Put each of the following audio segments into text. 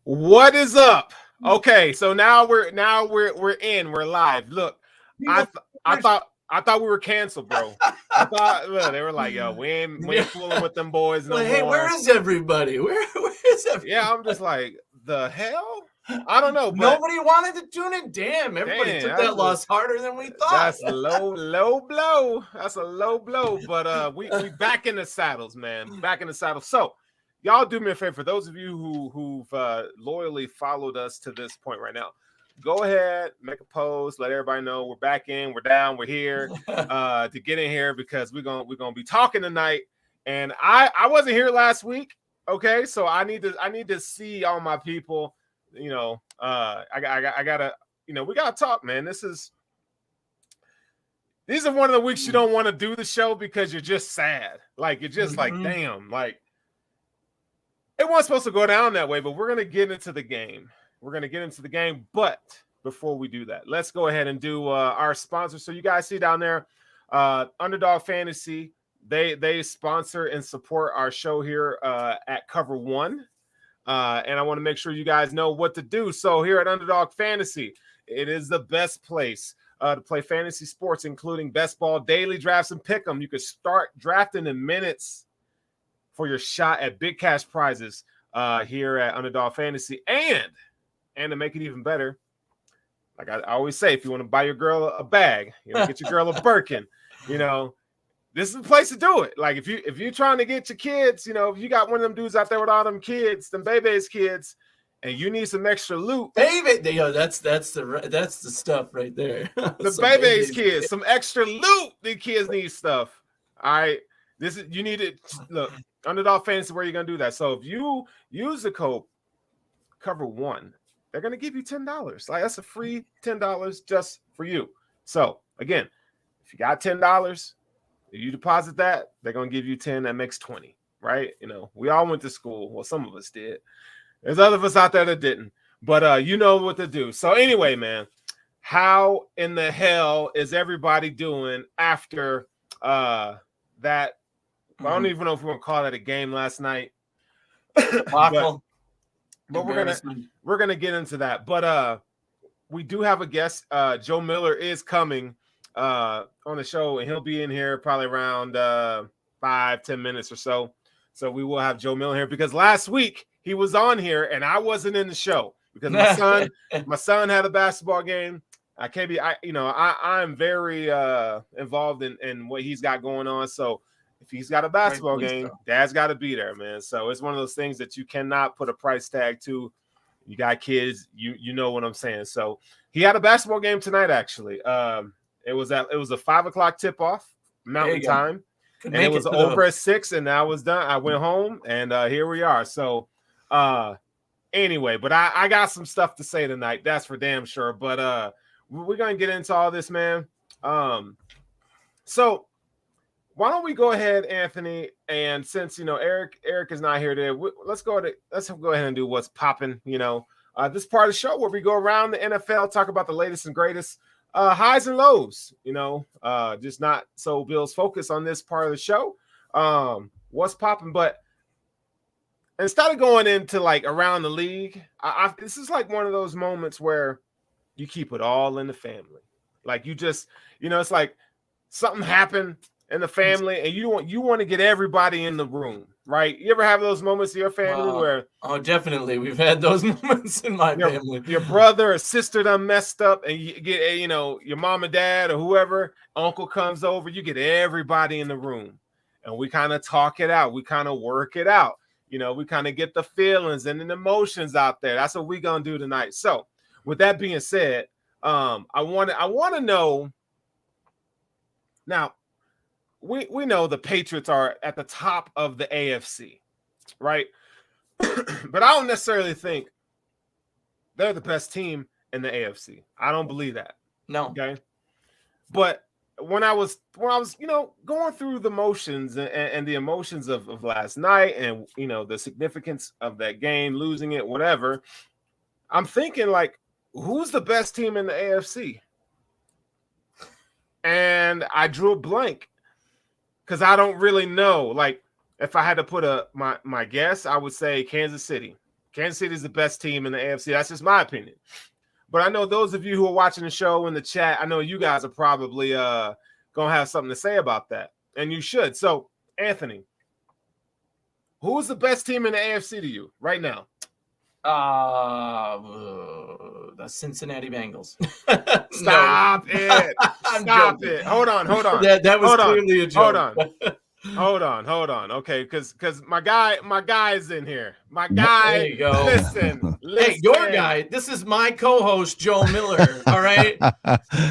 What is up? Okay, so now we're we're live. Look, I thought we were canceled, bro. I thought look, they were like, yo, we ain't fooling with them boys no more. Hey, where is everybody? Where is everybody? Yeah, I'm just like, the hell? I don't know, but nobody wanted to tune in. Damn, everybody took that loss harder than we thought. That's low blow. That's a low blow. But we back in the saddles, man. Back in the saddle. So y'all do me a favor. For those of you who've loyally followed us to this point right now, go ahead, make a post, let everybody know we're back in, we're down, we're here to get in here because we're gonna be talking tonight. And I wasn't here last week, okay? So I need to see all my people. You know, I gotta, you know, we gotta talk, man. These are one of the weeks you don't want to do the show because you're just sad. Like you're just like, damn, like it wasn't supposed to go down that way, but we're gonna get into the game. But before we do that, let's go ahead and do our sponsor. So you guys see down there, Underdog Fantasy. They sponsor and support our show here at Cover One. And I want to make sure you guys know what to do. So here at Underdog Fantasy, it is the best place to play fantasy sports, including best ball, daily drafts, and pick 'em. You can start drafting in minutes for your shot at big cash prizes here at Underdog Fantasy. And to make it even better, like I always say, if you want to buy your girl a bag, you know, get your girl a Birkin, you know, this is the place to do it. Like if you're trying to get your kids, you know, if you got one of them dudes out there with all them kids, them baby's kids, and you need some extra loot, baby, yo, that's the stuff right there. The baby's kids, some extra loot. The kids need stuff. All right, you need it. Look, Underdog Fantasy, where you're gonna do that. So if you use the code Cover One, they're gonna give you $10. Like that's a free $10 just for you. So again, if you got $10. If you deposit that, they're going to give you 10. That makes 20, right? You know, we all went to school. Well, some of us did. There's other of us out there that didn't. But you know what to do. So anyway, man, how in the hell is everybody doing after that? I don't even know if we want to call that a game last night. but we're gonna get into that. But we do have a guest. Joe Miller is coming on the show, and he'll be in here probably around 5-10 minutes or so. So we will have Joe Miller here because last week he was on here and I wasn't in the show because my son had a basketball game. I'm very involved in what he's got going on. So if he's got a basketball game, Dad's got to be there, man. So it's one of those things that you cannot put a price tag to. You got kids, you know what I'm saying. So he had a basketball game tonight, actually. It was a 5:00 tip off Mountain Time, and it was over at 6, and I was done. I went home, and here we are. So, anyway, but I got some stuff to say tonight. That's for damn sure. But we're gonna get into all this, man. So why don't we go ahead, Anthony? And since Eric is not here today, let's go ahead and do what's popping. This part of the show where we go around the NFL, talk about the latest and greatest. Highs and lows, just not so Bill's focus on this part of the show. What's popping? But instead of going into like around the league, this is like one of those moments where you keep it all in the family. Like you just, it's like something happened in the family, and you want to get everybody in the room, right? You ever have those moments in your family where? Oh, definitely, we've had those moments in my family. Your brother or sister done messed up, and you get your mom and dad or whoever, uncle comes over. You get everybody in the room, and we kind of talk it out. We kind of work it out. We kind of get the feelings and the emotions out there. That's what we're gonna do tonight. So, with that being said, I want to know now. We know the Patriots are at the top of the AFC, right? But I don't necessarily think they're the best team in the AFC. I don't believe that. No. Okay. But when I was going through the motions and the emotions of last night and the significance of that game, losing it, whatever, I'm thinking like, who's the best team in the AFC? And I drew a blank. Because I don't really know. Like, if I had to put my guess, I would say Kansas City. Kansas City is the best team in the AFC. That's just my opinion. But I know those of you who are watching the show in the chat, I know you guys are probably going to have something to say about that. And you should. So, Anthony, who's the best team in the AFC to you right now? The Cincinnati Bengals. Stop it. Stop it. Hold on. That was clearly a joke. Hold on. Okay, because my guy is in here. My guy. There you go. Listen. Hey, your guy. This is my co-host, Joe Miller. All right.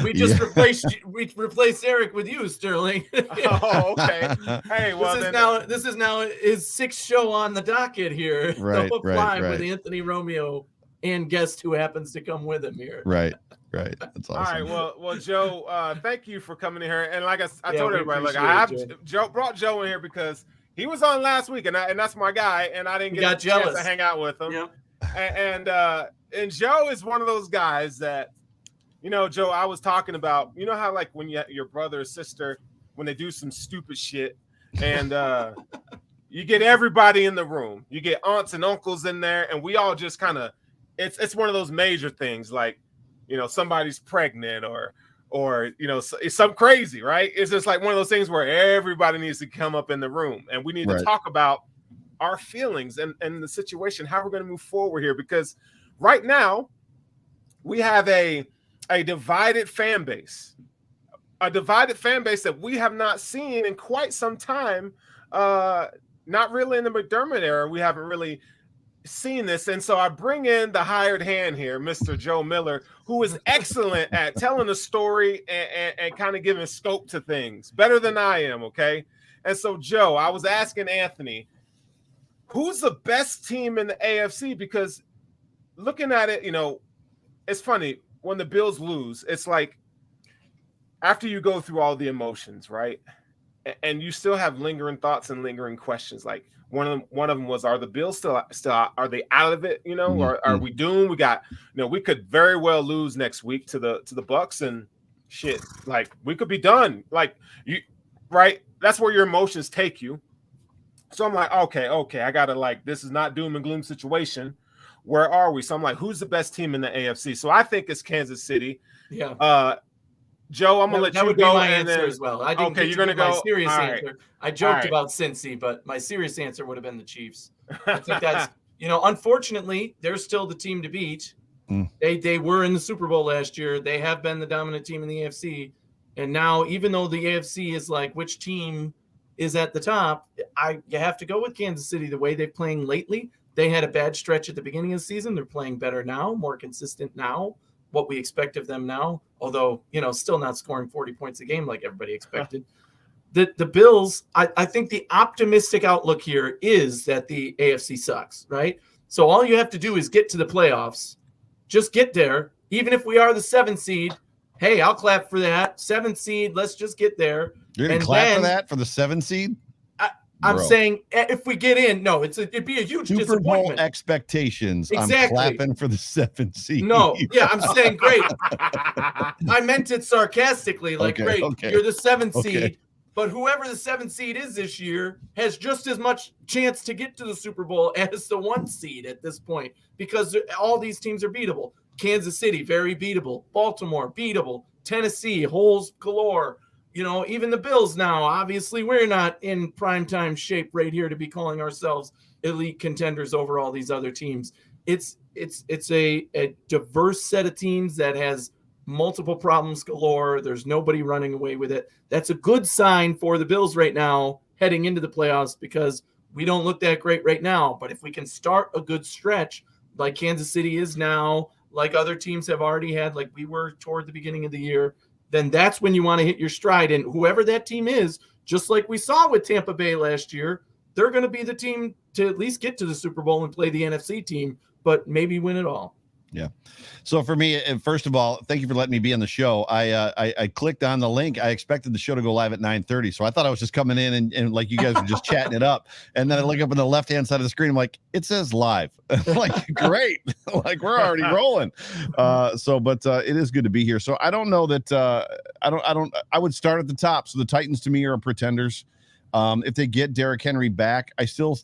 We just replaced Eric with you, Sterling. Oh, okay. Hey, well this is now his 6th show on the docket here. Right, Hoof Lives right. with Anthony Romeo and guest who happens to come with him here. Right. That's awesome. All right. Well, Joe, thank you for coming in here. And like I told everybody, look, Joe brought Joe in here because he was on last week, and that's my guy, and I didn't get a chance to hang out with him. Yep. And Joe is one of those guys that, Joe, I was talking about, how like when your brother or sister, when they do some stupid shit, and you get everybody in the room, you get aunts and uncles in there, and we all just kind of, it's one of those major things like, somebody's pregnant or it's something crazy, right? It's just like one of those things where everybody needs to come up in the room and we need to talk about our feelings and the situation, how we're going to move forward here. Because right now we have a divided fan base, that we have not seen in quite some time. Not really in the McDermott era. We haven't really seen this, and so I bring in the hired hand here, Mr. Joe Miller, who is excellent at telling a story and kind of giving scope to things, better than I am, okay? And so, Joe, I was asking Anthony, who's the best team in the AFC? Because looking at it, it's funny, when the Bills lose, it's like after you go through all the emotions, right? And you still have lingering thoughts and lingering questions, like one of them was, are the Bills still are they out of it? Or are we doomed? We got, we could very well lose next week to the Bucks and shit. Like we could be done. Like right? That's where your emotions take you. So I'm like, okay, I gotta this is not doom and gloom situation. Where are we? So I'm like, who's the best team in the AFC? So I think it's Kansas City. Yeah. Joe, I'm gonna let you go. That would be my answer as well. I didn't okay, you're gonna go. My serious answer. Right. I joked about Cincy, but my serious answer would have been the Chiefs. I think that's unfortunately, they're still the team to beat. They were in the Super Bowl last year. They have been the dominant team in the AFC, and now even though the AFC is like which team is at the top, you have to go with Kansas City. The way they're playing lately, they had a bad stretch at the beginning of the season. They're playing better now, more consistent now. What we expect of them now, although, still not scoring 40 points a game like everybody expected. The Bills, I think the optimistic outlook here is that the AFC sucks, right? So all you have to do is get to the playoffs. Just get there. Even if we are the 7th seed, hey, I'll clap for that. 7th seed, let's just get there. You're going to clap for that for the 7th seed? I'm saying if we get in, no, it'd be a huge Super Bowl disappointment. Expectations. Exactly. I'm clapping for the 7th seed. No, yeah, I'm saying great. I meant it sarcastically, like great. You're the 7th seed, but whoever the 7th seed is this year has just as much chance to get to the Super Bowl as the 1 seed at this point because all these teams are beatable. Kansas City, very beatable. Baltimore, beatable. Tennessee, holes galore. Even the Bills now, obviously we're not in primetime shape right here to be calling ourselves elite contenders over all these other teams. It's a diverse set of teams that has multiple problems galore. There's nobody running away with it. That's a good sign for the Bills right now heading into the playoffs because we don't look that great right now. But if we can start a good stretch like Kansas City is now, like other teams have already had, like we were toward the beginning of the year, then that's when you want to hit your stride. And whoever that team is, just like we saw with Tampa Bay last year, they're going to be the team to at least get to the Super Bowl and play the NFC team, but maybe win it all. Yeah. So for me, first of all, thank you for letting me be on the show. I clicked on the link. I expected the show to go live at 9:30. So I thought I was just coming in and like you guys were just chatting it up. And then I look up on the left-hand side of the screen. I'm like, it says live. Like, great. Like we're already rolling. But it is good to be here. So I don't know that I would start at the top. So the Titans to me are pretenders. If they get Derrick Henry back, I still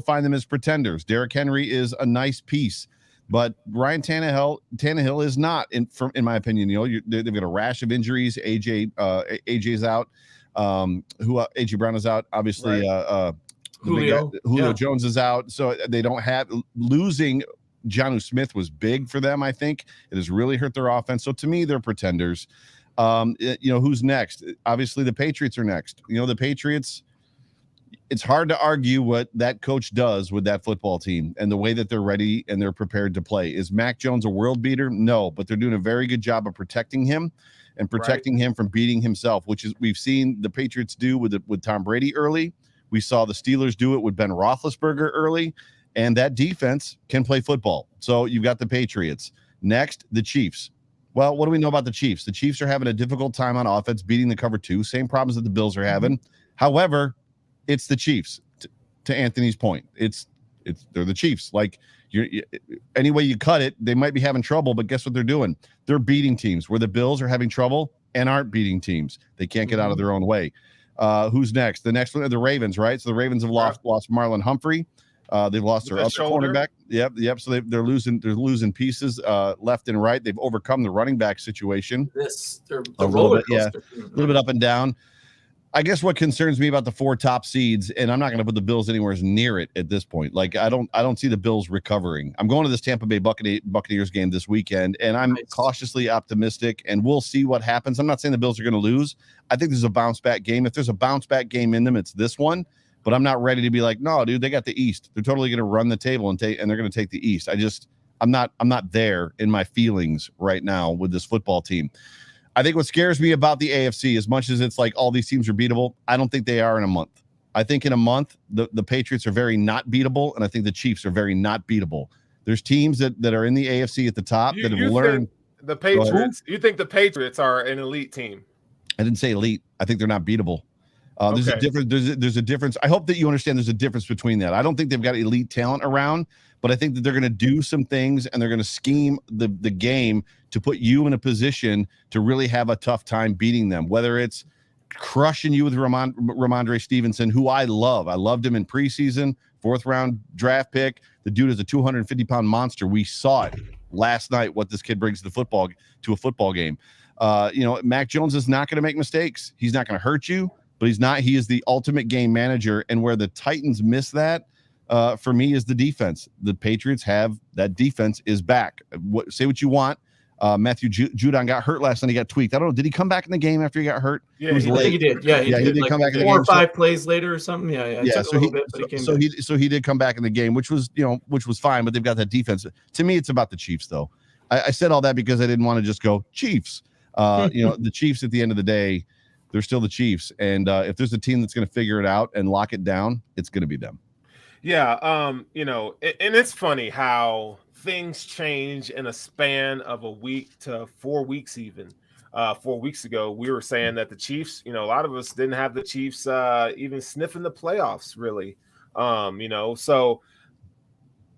find them as pretenders. Derrick Henry is a nice piece, but Ryan Tannehill is not, in my opinion. They've got a rash of injuries. AJ's out. AJ Brown is out. Obviously, right. Julio Jones is out. So they don't have losing. Jonnu Smith was big for them. I think it has really hurt their offense. So to me, they're pretenders. Who's next? Obviously, the Patriots are next. The Patriots, it's hard to argue what that coach does with that football team and the way that they're ready and they're prepared to play. Is Mac Jones a world beater? No, but they're doing a very good job of protecting him and protecting him from beating himself, which is we've seen the Patriots do with Tom Brady early. We saw the Steelers do it with Ben Roethlisberger early, and that defense can play football. So you've got the Patriots. Next, the Chiefs. Well, what do we know about the Chiefs? The Chiefs are having a difficult time on offense, beating the cover 2. Same problems that the Bills are having. However, it's the Chiefs. To Anthony's point, they're the Chiefs. Like any way you cut it, they might be having trouble, but guess what they're doing? They're beating teams. Where the Bills are having trouble and aren't beating teams, they can't get out of their own way. Who's next? The next one are the Ravens, right? So the Ravens have lost Marlon Humphrey. They've lost their other cornerback. Yep. So they're losing pieces left and right. They've overcome the running back situation. They're a little bit up and down. I guess what concerns me about the 4 top seeds, and I'm not going to put the Bills anywhere near it at this point. Like I don't see the Bills recovering. I'm going to this Tampa Bay Buccaneers game this weekend, and I'm cautiously optimistic, and we'll see what happens. I'm not saying the Bills are going to lose. I think there's a bounce back game. If there's a bounce back game in them, it's this one. But I'm not ready to be like, no, dude, they got the East. They're totally going to run the table and they're going to take the East. I'm not there in my feelings right now with this football team. I think what scares me about the AFC, as much as it's like all these teams are beatable, I don't think they are in a month. I think in a month, the Patriots are very not beatable, and I think the Chiefs are very not beatable. There's teams that are in the AFC at the top that have learned. The Patriots. You think the Patriots are an elite team? I didn't say elite. I think they're not beatable. There's a difference. There's a difference. I hope that you understand there's a difference between that. I don't think they've got elite talent around, but I think that they're going to do some things and they're going to scheme the game to put you in a position to really have a tough time beating them, whether it's crushing you with Ramondre Stevenson, who I love. I loved him in preseason, 4th round draft pick. The dude is a 250-pound monster. We saw it last night, what this kid brings to a football game. Mac Jones is not going to make mistakes. He's not going to hurt you. But he's not. He is the ultimate game manager. And where the Titans miss that, for me, is the defense. The Patriots have that defense is back. Say what you want. Matthew Judon got hurt last night. He got tweaked. I don't know. Did he come back in the game after he got hurt? Yeah, I think he did. Yeah, he did come back in the game. 4 or 5 plays later or something. Yeah. So he did come back in the game, which was fine. But they've got that defense. To me, it's about the Chiefs, though. I said all that because I didn't want to just go Chiefs. The Chiefs at the end of the day, they're still the Chiefs. And if there's a team that's going to figure it out and lock it down, it's going to be them. Yeah. And it's funny how things change in a span of a week to 4 weeks, even 4 weeks ago, we were saying that the Chiefs, a lot of us didn't have the Chiefs even sniffing the playoffs really. So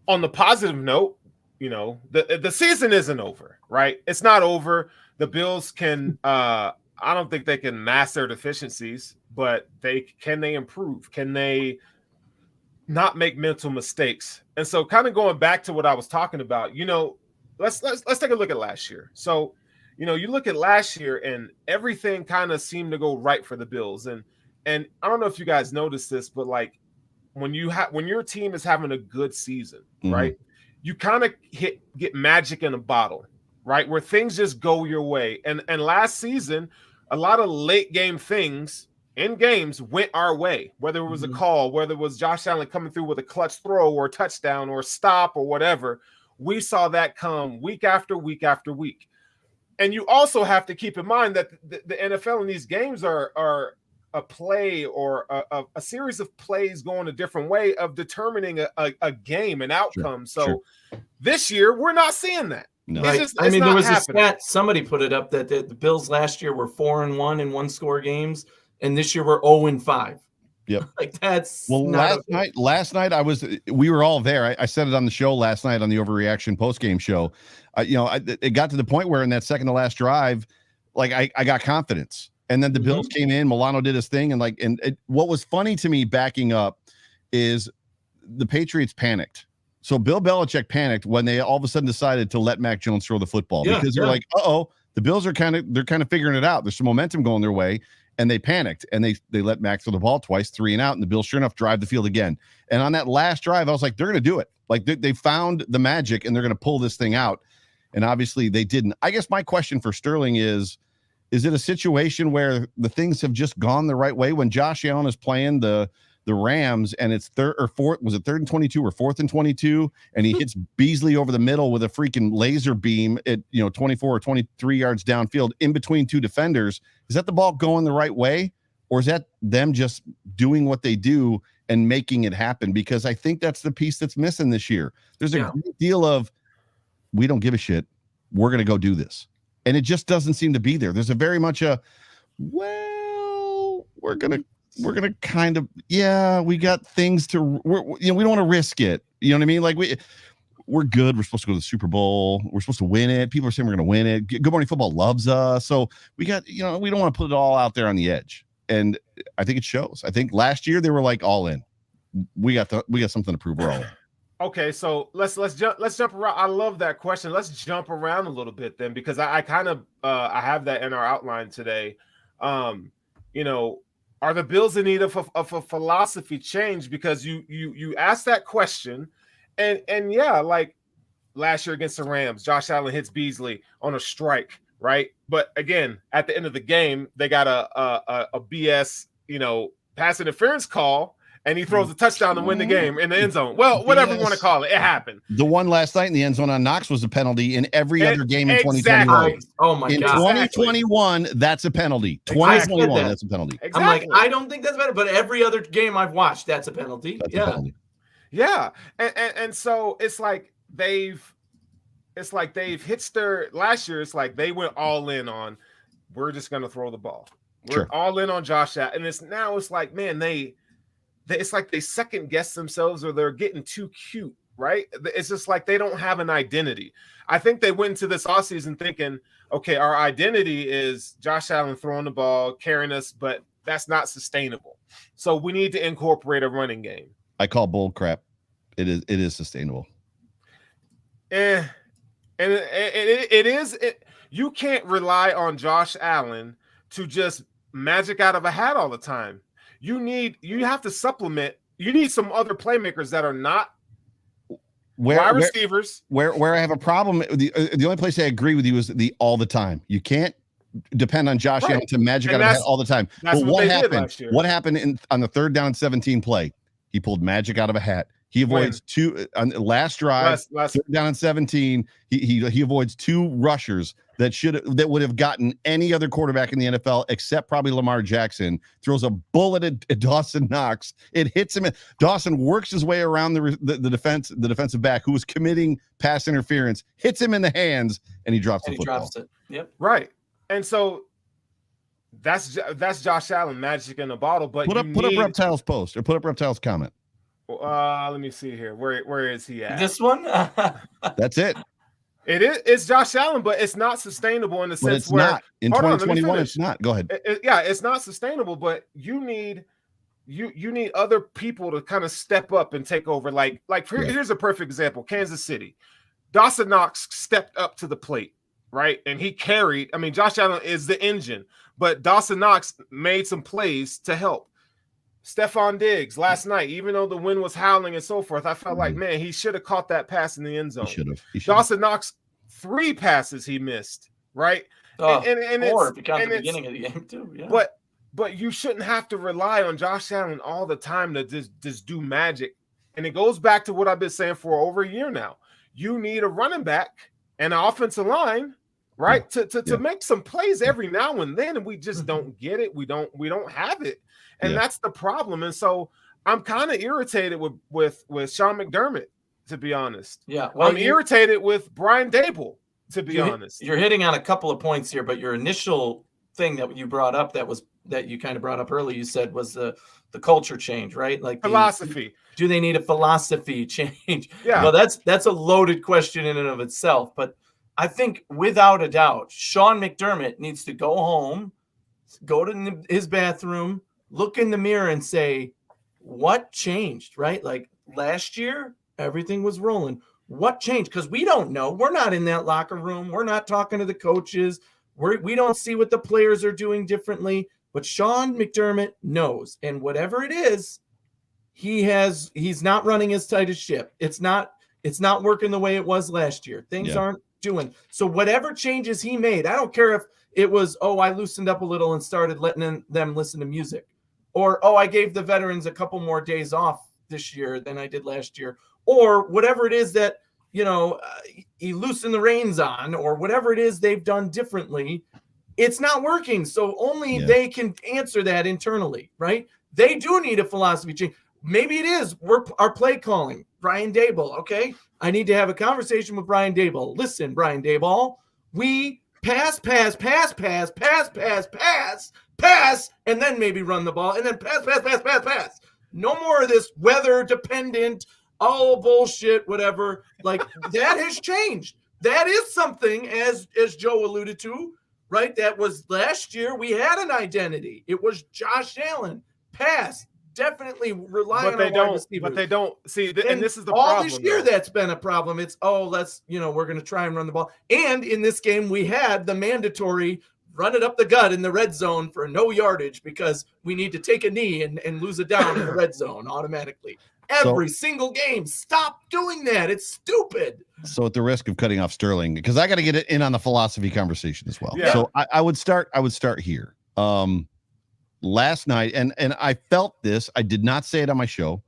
on the positive note, the season isn't over, right? It's not over. The Bills can, I don't think they can mask their deficiencies, but can they improve? Can they not make mental mistakes? And so kind of going back to what I was talking about, let's take a look at last year. So, you look at last year and everything kind of seemed to go right for the Bills. And I don't know if you guys noticed this, but like when your team is having a good season, right? You kind of get magic in a bottle, right? Where things just go your way. And last season, a lot of late game things in games went our way, whether it was a call, whether it was Josh Allen coming through with a clutch throw or a touchdown or a stop or whatever. We saw that come week after week after week. And you also have to keep in mind that the NFL in these games are a play or a series of plays going a different way of determining a game, an outcome. This year, we're not seeing that. No. Right. There was a stat, somebody put it up that the Bills last year were 4-1 in 1-score games, and this year we're 0-5. Yep. That's last night we were all there. I said it on the show last night on the Overreaction postgame show. It got to the point where in that second to last drive, like I got confidence. And then the Bills came in, Milano did his thing. What was funny to me backing up is the Patriots panicked. So Bill Belichick panicked when they all of a sudden decided to let Mac Jones throw the football because they're like, uh-oh, the Bills are kind of figuring it out. There's some momentum going their way. And they panicked and they let Mac throw the ball twice, 3 and out. And the Bills, sure enough, drive the field again. And on that last drive, I was like, they're going to do it. Like they found the magic and they're going to pull this thing out. And obviously they didn't. I guess my question for Sterling is it a situation where the things have just gone the right way when Josh Allen is playing the Rams and it's third or fourth, was it 3rd and 22 or 4th and 22? And he hits Beasley over the middle with a freaking laser beam at 24 or 23 yards downfield in between 2 defenders. Is that the ball going the right way? Or is that them just doing what they do and making it happen? Because I think that's the piece that's missing this year. There's a great deal of, we don't give a shit. We're going to go do this. And it just doesn't seem to be there. There's a very much we're going to kind of, we got things to, we don't want to risk it. You know what I mean? Like we're good. We're supposed to go to the Super Bowl. We're supposed to win it. People are saying we're going to win it. Good Morning Football loves us. So we got, we don't want to put it all out there on the edge. And I think it shows. I think last year they were like all in. We got something to prove. We're all in. Okay, so let's jump around. I love that question. Let's jump around a little bit then, because I kind of I have that in our outline today. Are the Bills in need of a philosophy change? Because you asked that question, and like last year against the Rams, Josh Allen hits Beasley on a strike, right? But again, at the end of the game, they got a BS pass interference call. And he throws a touchdown to win the game in the end zone. Well, whatever you want to call it, it happened. The one last night in the end zone on Knox was a penalty in every other game in 2021. Oh my God. In 2021, that's a penalty. 2021, that's a penalty. Exactly. I'm like, I don't think that's better, but every other game I've watched, that's a penalty. That's a penalty. Yeah. And so it's like they've hit their last year. It's like they went all in on, we're just going to throw the ball. We're all in on Josh Allen. And it's like, man, it's like they second guess themselves, or they're getting too cute, right? It's just like they don't have an identity. I think they went into this offseason thinking, okay, our identity is Josh Allen throwing the ball, carrying us, but that's not sustainable. So we need to incorporate a running game. I call bull crap. It is sustainable. And it is. You can't rely on Josh Allen to just magic out of a hat all the time. You have to supplement. You need some other playmakers that are not wide receivers. Where I have a problem, the only place I agree with you is the all the time. You can't depend on Josh Allen to magic out of a hat all the time. That's but what happened last year. What happened on the 3rd down and 17 play? He pulled magic out of a hat. He avoids 2 on the last drive. 3rd down and 17. He avoids 2 rushers that would have gotten any other quarterback in the NFL except probably Lamar Jackson. Throws a bullet at Dawson Knox. It hits him. Dawson works his way around the defensive back who was committing pass interference, hits him in the hands, and he drops the football. Drops it. Yep. Right. And so that's Josh Allen magic in a bottle. But put up Reptile's post or put up Reptile's comment. Let me see here. Where is he at? This one? That's it. It's Josh Allen, but it's not sustainable in the sense where not. In 2021, it's not. Go ahead. It's not sustainable, but you need other people to kind of step up and take over. Here's a perfect example. Kansas City. Dawson Knox stepped up to the plate, right? And he carried. I mean, Josh Allen is the engine, but Dawson Knox made some plays to help. Stephon Diggs last night, even though the wind was howling and so forth, I felt like, man, he should have caught that pass in the end zone. He should have. Dawson Knox, 3 passes he missed, right? And 4 if you count the beginning of the game too. Yeah. But you shouldn't have to rely on Josh Allen all the time to just do magic. And it goes back to what I've been saying for over a year now. You need a running back and an offensive line, right? To make some plays every now and then, and we just don't get it. We don't have it. And that's the problem. And so I'm kind of irritated with Sean McDermott, to be honest. Yeah. Well, I'm irritated with Brian Dable, to be honest. You're hitting on a couple of points here, but your initial thing that you brought up that you kind of brought up earlier, you said was the culture change, right? Like philosophy. Do they need a philosophy change? Yeah. Well, that's a loaded question in and of itself. But I think without a doubt, Sean McDermott needs to go home, go to his bathroom, look in the mirror and say, what changed, right? Like last year, everything was rolling. What changed? Because we don't know. We're not in that locker room. We're not talking to the coaches. We don't see what the players are doing differently. But Sean McDermott knows. And whatever it is, he's not running as tight as ship. It's not working the way it was last year. Things aren't doing. So whatever changes he made, I don't care if it was, I loosened up a little and started letting them listen to music. Or, I gave the veterans a couple more days off this year than I did last year. Or whatever it is that, he loosened the reins on, or whatever it is they've done differently, it's not working. So only they can answer that internally, right? They do need a philosophy change. Maybe it is our play calling. Brian Daboll, okay? I need to have a conversation with Brian Daboll. Listen, Brian Daboll, we pass, and then maybe run the ball, and then pass. No more of this weather-dependent, bullshit, whatever. Like, that has changed. That is something, as Joe alluded to, right? That was last year. We had an identity. It was Josh Allen. Pass. Definitely rely on wide receivers. But they don't see, and this is the all problem. This year, that's been a problem. It's let's we're going to try and run the ball. And in this game, we had the mandatory run it up the gut in the red zone for no yardage because we need to take a knee and lose it down in the red zone automatically. Every single game, stop doing that. It's stupid. So at the risk of cutting off Sterling, because I got to get it in on the philosophy conversation as well. Yeah. So I would start here. Last night, and I felt this. I did not say it on my show.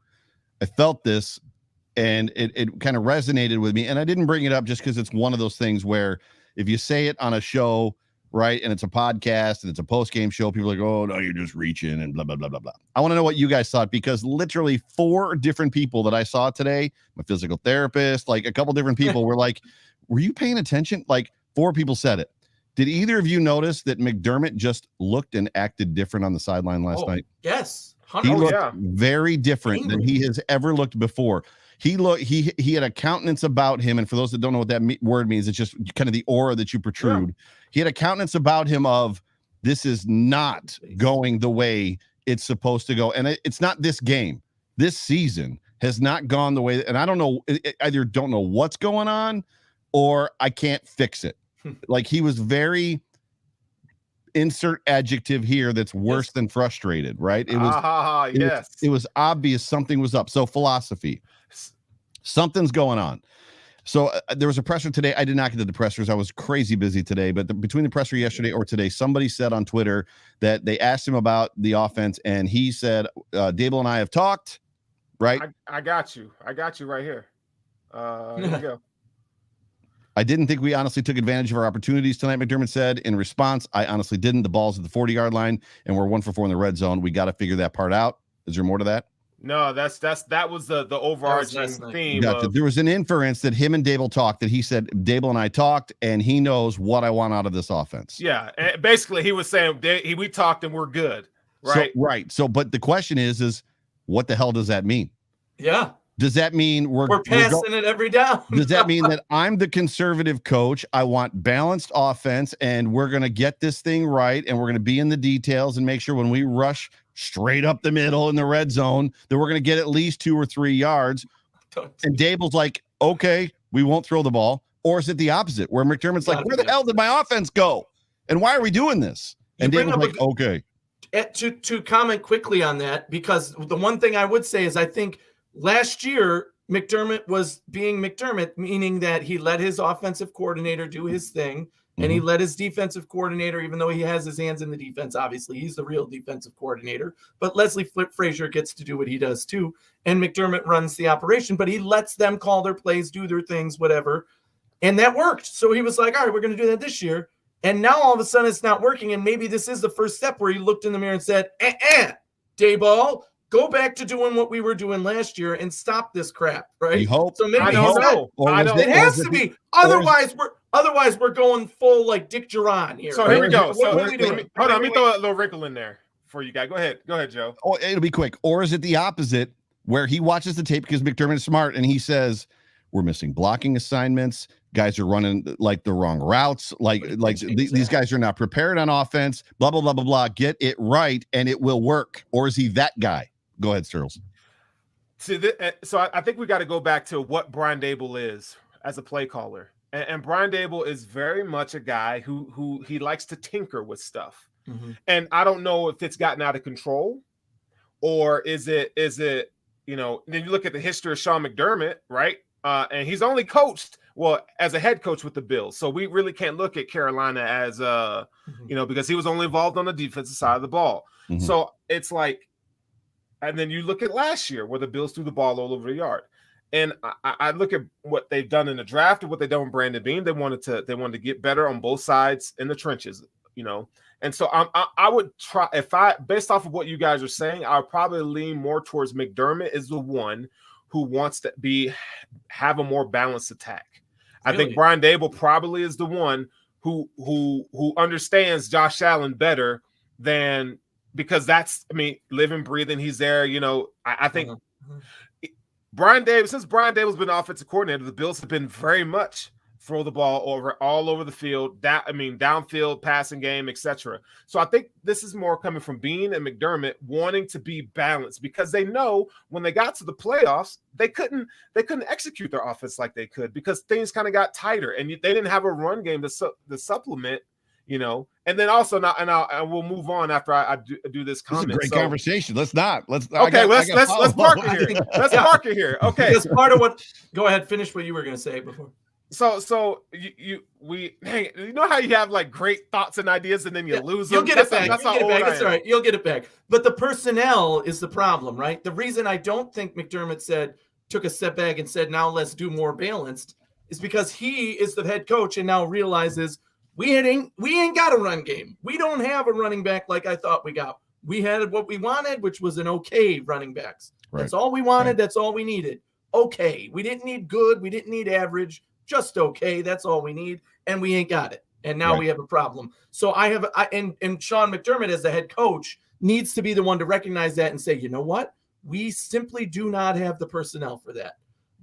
I felt this, and it kind of resonated with me. And I didn't bring it up just because it's one of those things where if you say it on a show, right, and it's a podcast and it's a post-game show, people are like, oh, no, you're just reaching and blah, blah, blah, blah, blah. I want to know what you guys thought, because literally 4 different people that I saw today, my physical therapist, like a couple different people were like, were you paying attention? Like 4 people said it. Did either of you notice that McDermott just looked and acted different on the sideline last night? Yes. He looked very different than he has ever looked before. He had a countenance about him, and for those that don't know what that word means, it's just kind of the aura that you protrude. Yeah. He had a countenance about him of, this is not going the way it's supposed to go. And it's not this game. This season has not gone the way, and I don't know, either don't know what's going on or I can't fix it. Like, he was very, insert adjective here that's worse than frustrated, right? It was it was obvious something was up. So philosophy, something's going on. So there was a presser today. I did not get to the pressers. I was crazy busy today, but between the presser yesterday or today, somebody said on Twitter that they asked him about the offense, and he said, Daboll and I have talked, right? I got you right here. Here you go. I didn't think we honestly took advantage of our opportunities tonight, McDermott said. In response, I honestly didn't. The ball's at the 40-yard line, and we're 1 for 4 in the red zone. We got to figure that part out. Is there more to that? No, that was the overarching theme. Gotcha. There was an inference that him and Daboll talked, that he said, Daboll and I talked, and he knows what I want out of this offense. Yeah, and basically he was saying we talked and we're good, right? So, right. So, but the question is what the hell does that mean? Yeah. Does that mean we're passing it every down? Does that mean that I'm the conservative coach? I want balanced offense, and we're going to get this thing right, and we're going to be in the details and make sure when we rush straight up the middle in the red zone that we're going to get at least 2 or 3 yards. And Daboll's like, okay, we won't throw the ball. Or is it the opposite, where McDermott's like, where the hell did my offense go? And why are we doing this? And Daboll's like, okay. To comment quickly on that, because the one thing I would say is I think last year, McDermott was being McDermott, meaning that he let his offensive coordinator do his thing, and he let his defensive coordinator, even though he has his hands in the defense, obviously, he's the real defensive coordinator. But Leslie Frazier gets to do what he does too, and McDermott runs the operation, but he lets them call their plays, do their things, whatever, and that worked. So he was like, all right, we're going to do that this year. And now all of a sudden it's not working, and maybe this is the first step where he looked in the mirror and said, Daboll, go back to doing what we were doing last year and stop this crap, right? You hope. So maybe I don't know. It has to be. Otherwise, we're going full like Dick Duran here. So here we go. So hold on, let me throw a little wrinkle in there for you guys. Go ahead, Joe. Oh, it'll be quick. Or is it the opposite, where he watches the tape because McDermott is smart and he says, we're missing blocking assignments. Guys are running like the wrong routes. These guys are not prepared on offense. Blah, blah, blah, blah, blah. Get it right, and it will work. Or is he that guy? Go ahead, Sturls. So I think we got to go back to what Brian Daboll is as a play caller. And Brian Daboll is very much a guy who he likes to tinker with stuff. Mm-hmm. And I don't know if it's gotten out of control, or is it, then you look at the history of Sean McDermott, right? And he's only coached, as a head coach with the Bills. So we really can't look at Carolina as, because he was only involved on the defensive side of the ball. Mm-hmm. So it's like, and then you look at last year where the Bills threw the ball all over the yard. And I look at what they've done in the draft and what they've done with Brandon Beane. They wanted to get better on both sides in the trenches, And so I would try, based off of what you guys are saying, I would probably lean more towards McDermott is the one who wants to have a more balanced attack. Really? I think Brian Daboll probably is the one who understands Josh Allen better than, because living, breathing, he's there. I think since Brian Daboll's been offensive coordinator, the Bills have been very much throw the ball all over the field, downfield passing game, etc. So I think this is more coming from Beane and McDermott wanting to be balanced, because they know when they got to the playoffs, they couldn't execute their offense like they could, because things kind of got tighter and they didn't have a run game to supplement, And then also I will move on after I do this comment. This is a great conversation. Let's park it here. Let's park it here. Okay. Because part of what. Go ahead. Finish what you were going to say before. So you know how you have like great thoughts and ideas and then you lose them? You'll get it back. That's all right. You'll get it back. But the personnel is the problem, right? The reason I don't think McDermott took a step back and said, now let's do more balanced, is because he is the head coach and now realizes we ain't got a run game. We don't have a running back like I thought we got. We had what we wanted, which was an okay running backs. Right. That's all we wanted. Right. That's all we needed. Okay. We didn't need good. We didn't need average. Just okay. That's all we need. And we ain't got it. And now we have a problem. So and Sean McDermott as the head coach needs to be the one to recognize that and say, you know what? We simply do not have the personnel for that.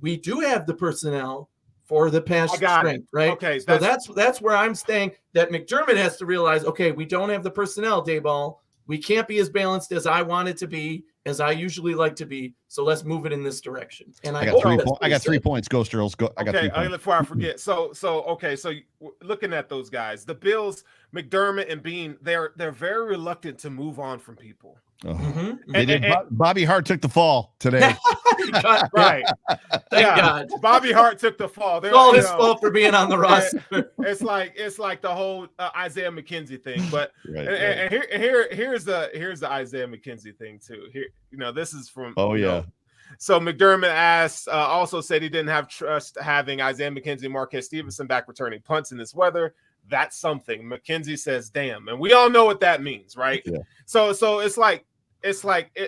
We do have the personnel for the pass strength, right? Okay. So that's where I'm saying that McDermott has to realize, okay, we don't have the personnel, Daboll. We can't be as balanced as I want it to be, as I usually like to be. So let's move it in this direction. And I got 3 points. Go, Sturls. Go. I got 3 points. Before I forget. So looking at those guys, the Bills, McDermott and Beane, they're very reluctant to move on from people. Bobby Hart took the fall today. Right. Thank God. Bobby Hart took the fall. It's all his fault for being on the roster. It's like the whole Isaiah McKenzie thing. But here's the Isaiah McKenzie thing too. Here, this is from. Oh yeah. So McDermott also said he didn't have trust having Isaiah McKenzie and Marquez Stevenson back returning punts in this weather. That's something. McKenzie says, "Damn," and we all know what that means, right? Yeah. So it's like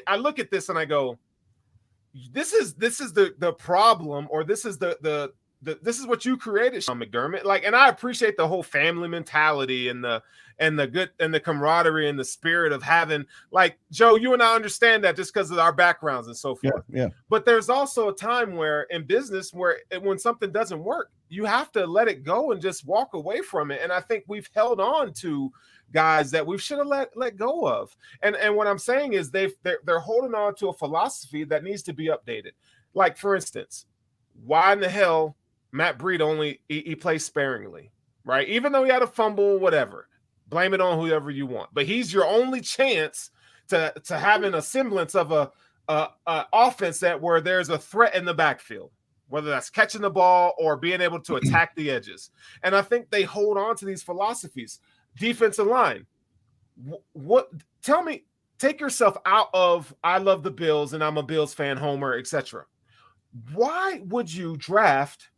I look at this and I go, this is the problem, or this is this is what you created, Sean McDermott. And I appreciate the whole family mentality and the good and the camaraderie and the spirit of having, Joe, you and I understand that just because of our backgrounds and so forth. Yeah. But there's also a time where in business when something doesn't work, you have to let it go and just walk away from it. And I think we've held on to guys that we should have let go of. And what I'm saying is they're holding on to a philosophy that needs to be updated. Like, for instance, why in the hell Matt Breida he plays sparingly, right? Even though he had a fumble, whatever. Blame it on whoever you want. But he's your only chance to having a semblance of a offense where there's a threat in the backfield, whether that's catching the ball or being able to attack the edges. And I think they hold on to these philosophies. Defensive line. Tell me, take yourself out of I love the Bills and I'm a Bills fan, homer, etc. Why would you draft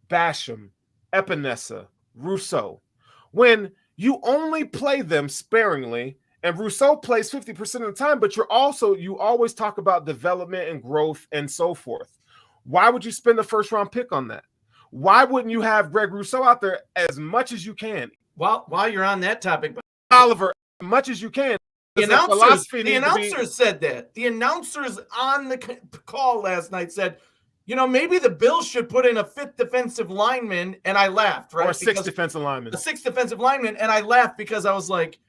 Basham, Epinesa, Rousseau when you only play them sparingly, and Rousseau plays 50% of the time, but you always talk about development and growth and so forth. Why would you spend the first round pick on that? Why wouldn't you have Greg Rousseau out there as much as you can? While you're on that topic, Oliver, as much as you can. The announcers said that. The announcers on the call last night said, maybe the Bills should put in a 5th defensive lineman, and I laughed, right? Or a 6th defensive lineman. A 6th defensive lineman, and I laughed because I was like,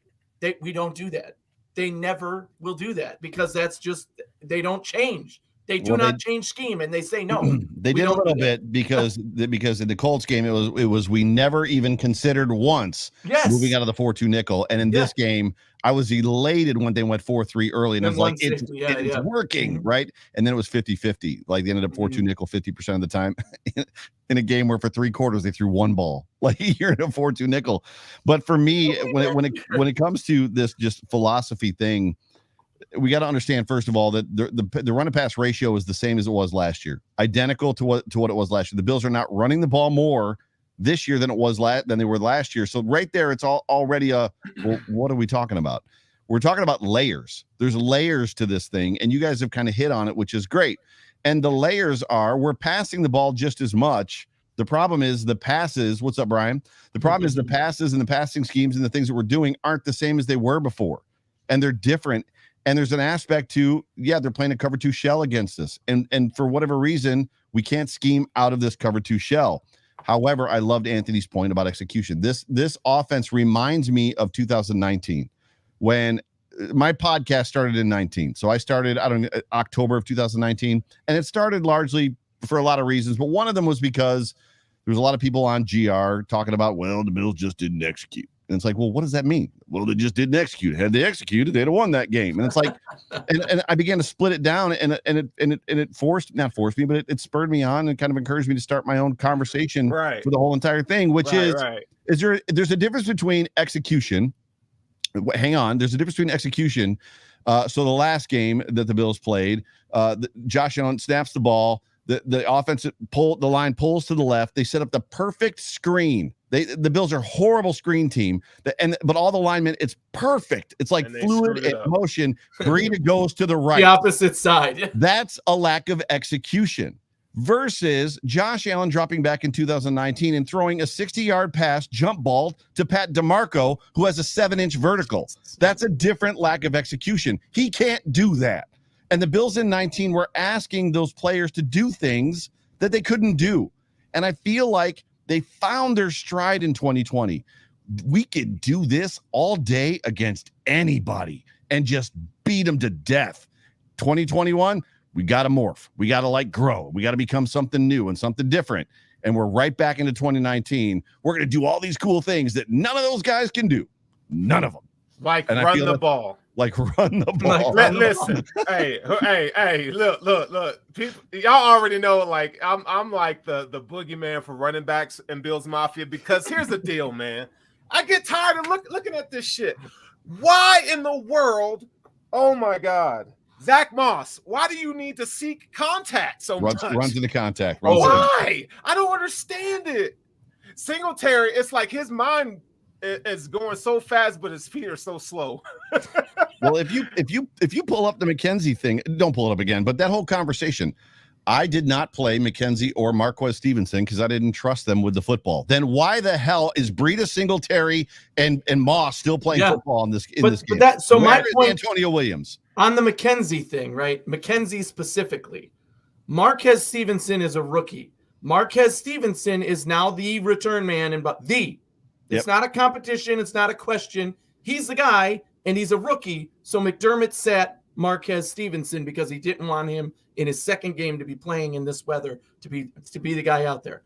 we don't do that. They never will do that because that's just, they don't change. They do not change scheme, and they say no. They did a little bit because in the Colts game it was we never even considered once moving out of the 4-2 nickel, and in this game I was elated when they went 4-3 early, and I was like, it's working, right? And then it was 50-50. Like they ended up 4-2 nickel 50% of the time in a game where for 3 quarters they threw one ball. Like you're in a 4-2 nickel. But for me, when it comes to this just philosophy thing, we got to understand first of all that the run and pass ratio is the same as it was last year, identical to what it was last year. The Bills are not running the ball more this year than they were last year. So right there, it's already what are we talking about? We're talking about layers. There's layers to this thing, and you guys have kind of hit on it, which is great. And the layers are we're passing the ball just as much. The problem is the passes. What's up, Brian? The problem is the passes and the passing schemes and the things that we're doing aren't the same as they were before, and they're different. And there's an aspect to, they're playing a cover 2 shell against us. And for whatever reason, we can't scheme out of this cover 2 shell. However, I loved Anthony's point about execution. This offense reminds me of 2019 when my podcast started in 19. So I started, October of 2019. And it started largely for a lot of reasons. But one of them was because there was a lot of people on GR talking about, the Bills just didn't execute. And it's like, well, what does that mean? Well, they just didn't execute. Had they executed, they'd have won that game. And it's like, and I began to split it down, and it not forced me, but it spurred me on and kind of encouraged me to start my own conversation for the whole entire thing, which is there's a difference between execution. Hang on, there's a difference between execution. So the last game that the Bills played, Josh Allen snaps the ball. The offensive the line pulls to the left. They set up the perfect screen. The Bills are a horrible screen team, but all the linemen, it's perfect. It's like fluid in motion. Breida goes to the right, the opposite side. That's a lack of execution. Versus Josh Allen dropping back in 2019 and throwing a 60-yard pass jump ball to Pat DeMarco, who has a 7-inch vertical. That's a different lack of execution. He can't do that. And the Bills in 19 were asking those players to do things that they couldn't do. And I feel like they found their stride in 2020. We could do this all day against anybody and just beat them to death. 2021, we got to morph. We got to grow. We got to become something new and something different. And we're right back into 2019. We're going to do all these cool things that none of those guys can do. None of them. Run the ball. Run the ball. Listen, hey, look. People, y'all already know, I'm like the boogeyman for running backs and Bills Mafia, because here's the deal, man. I get tired of looking at this shit. Why in the world? Oh my God. Zach Moss, why do you need to seek contact so much? Run to the contact. Why? I don't understand it. Singletary, it's like his mind is going so fast, but his feet are so slow. Well, if you pull up the McKenzie thing, don't pull it up again, but that whole conversation, I did not play McKenzie or Marquez Stevenson because I didn't trust them with the football. Then why the hell is Breida, Singletary, and Moss still playing football in this game? My point, Antonio Williams on the McKenzie thing, right? McKenzie specifically. Marquez Stevenson is a rookie. Marquez Stevenson is now the return man, it's not a competition. It's not a question. He's the guy, and he's a rookie. So McDermott sat Marquez Stevenson because he didn't want him in his second game to be playing in this weather to be the guy out there.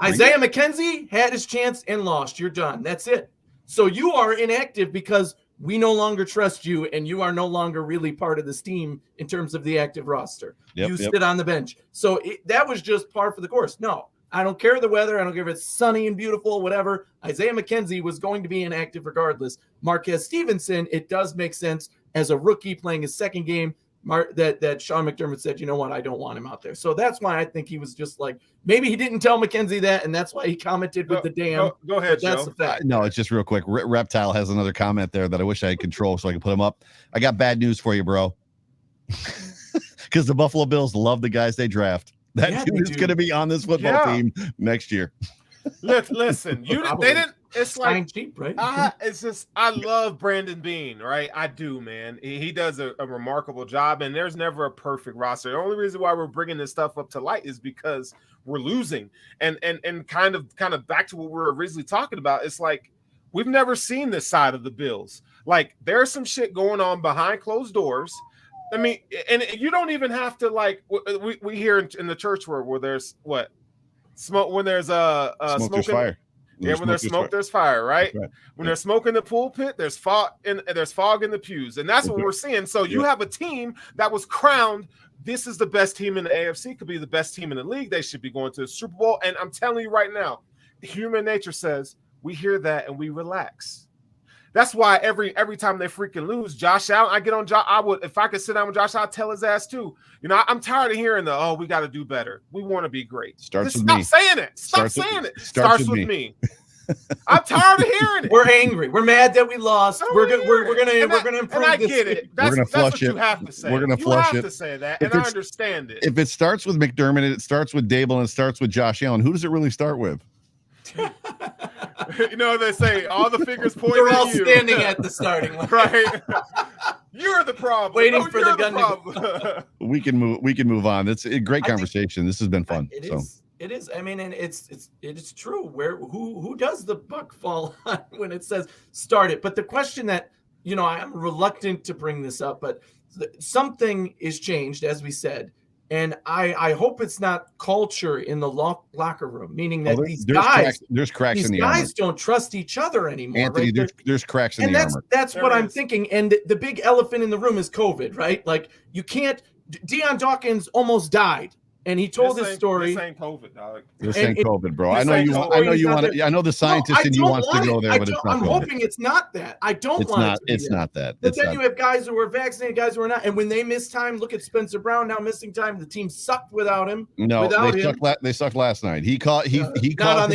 Isaiah McKenzie had his chance and lost. You're done. That's it. So you are inactive because we no longer trust you, and you are no longer really part of this team in terms of the active roster. You sit on the bench. So that was just par for the course. No. I don't care the weather. I don't care if it's sunny and beautiful, whatever. Isaiah McKenzie was going to be inactive regardless. Marquez Stevenson, it does make sense as a rookie playing his second game that Sean McDermott said, you know what, I don't want him out there. So that's why I think he was just maybe he didn't tell McKenzie that, and that's why he commented with the damn. Go ahead, that's Joe. the fact. No, it's just real quick. Reptile has another comment there that I wish I had control so I could put him up. I got bad news for you, bro. Because the Buffalo Bills love the guys they draft. That dude is going to be on this football team next year. Listen, they it's like cheap, right? It's just I love Brandon Beane, right? I do, man. He does a remarkable job, and there's never a perfect roster. The only reason why we're bringing this stuff up to light is because we're losing, and kind of back to what we were originally talking about. It's like we've never seen this side of the Bills. Like there's some shit going on behind closed doors. I mean, and you don't even have to like we hear in the church where there's what smoke when there's smoke, there's fire. Yeah, when there's smoke, there's fire, right? When there's smoke in the pulpit, there's fog in the pews, and that's what we're seeing. So you have a team that was crowned. This is the best team in the AFC. Could be the best team in the league. They should be going to the Super Bowl. And I'm telling you right now, human nature says we hear that and we relax. That's why every time they freaking lose, Josh Allen, I get on Josh. If I could sit down with Josh, I'd tell his ass too. You know, I'm tired of hearing we got to do better. We want to be great. Stop saying it. Stop saying it. Starts with me. I'm tired of hearing it. We're angry. We're mad that we lost. We're gonna improve. And I get it. That's what you have to say. We're gonna flush it. You have to say that, and I understand it. If it starts with McDermott, it starts with Dable, and it starts with Josh Allen. Who does it really start with? You know, they say all the fingers point They're at all you. standing at the starting line. Right. You're the problem. Waiting for the gun to We can move on. It's a great conversation. This has been fun. It is. I mean, and it is true. Who does the buck fall on when it says start it? But the question that, you know, I'm reluctant to bring this up, but something is changed, as we said. And I hope it's not culture in the locker room, meaning that there's cracks in the armor. These guys don't trust each other anymore. Anthony, right? There's cracks in the armor. That's what I'm thinking. And the big elephant in the room is COVID, right? Like you can't. Deion Dawkins almost died. And he told his story. This ain't COVID, dog. This ain't COVID, bro. I know you want. I know the scientist in you wants to go there, but it's not. I'm hoping it's not that. I don't want it. It's not that. But then you have guys who are vaccinated, guys who are not, and when they miss time, look at Spencer Brown now missing time. The team sucked without him. No, they sucked last night. He caused the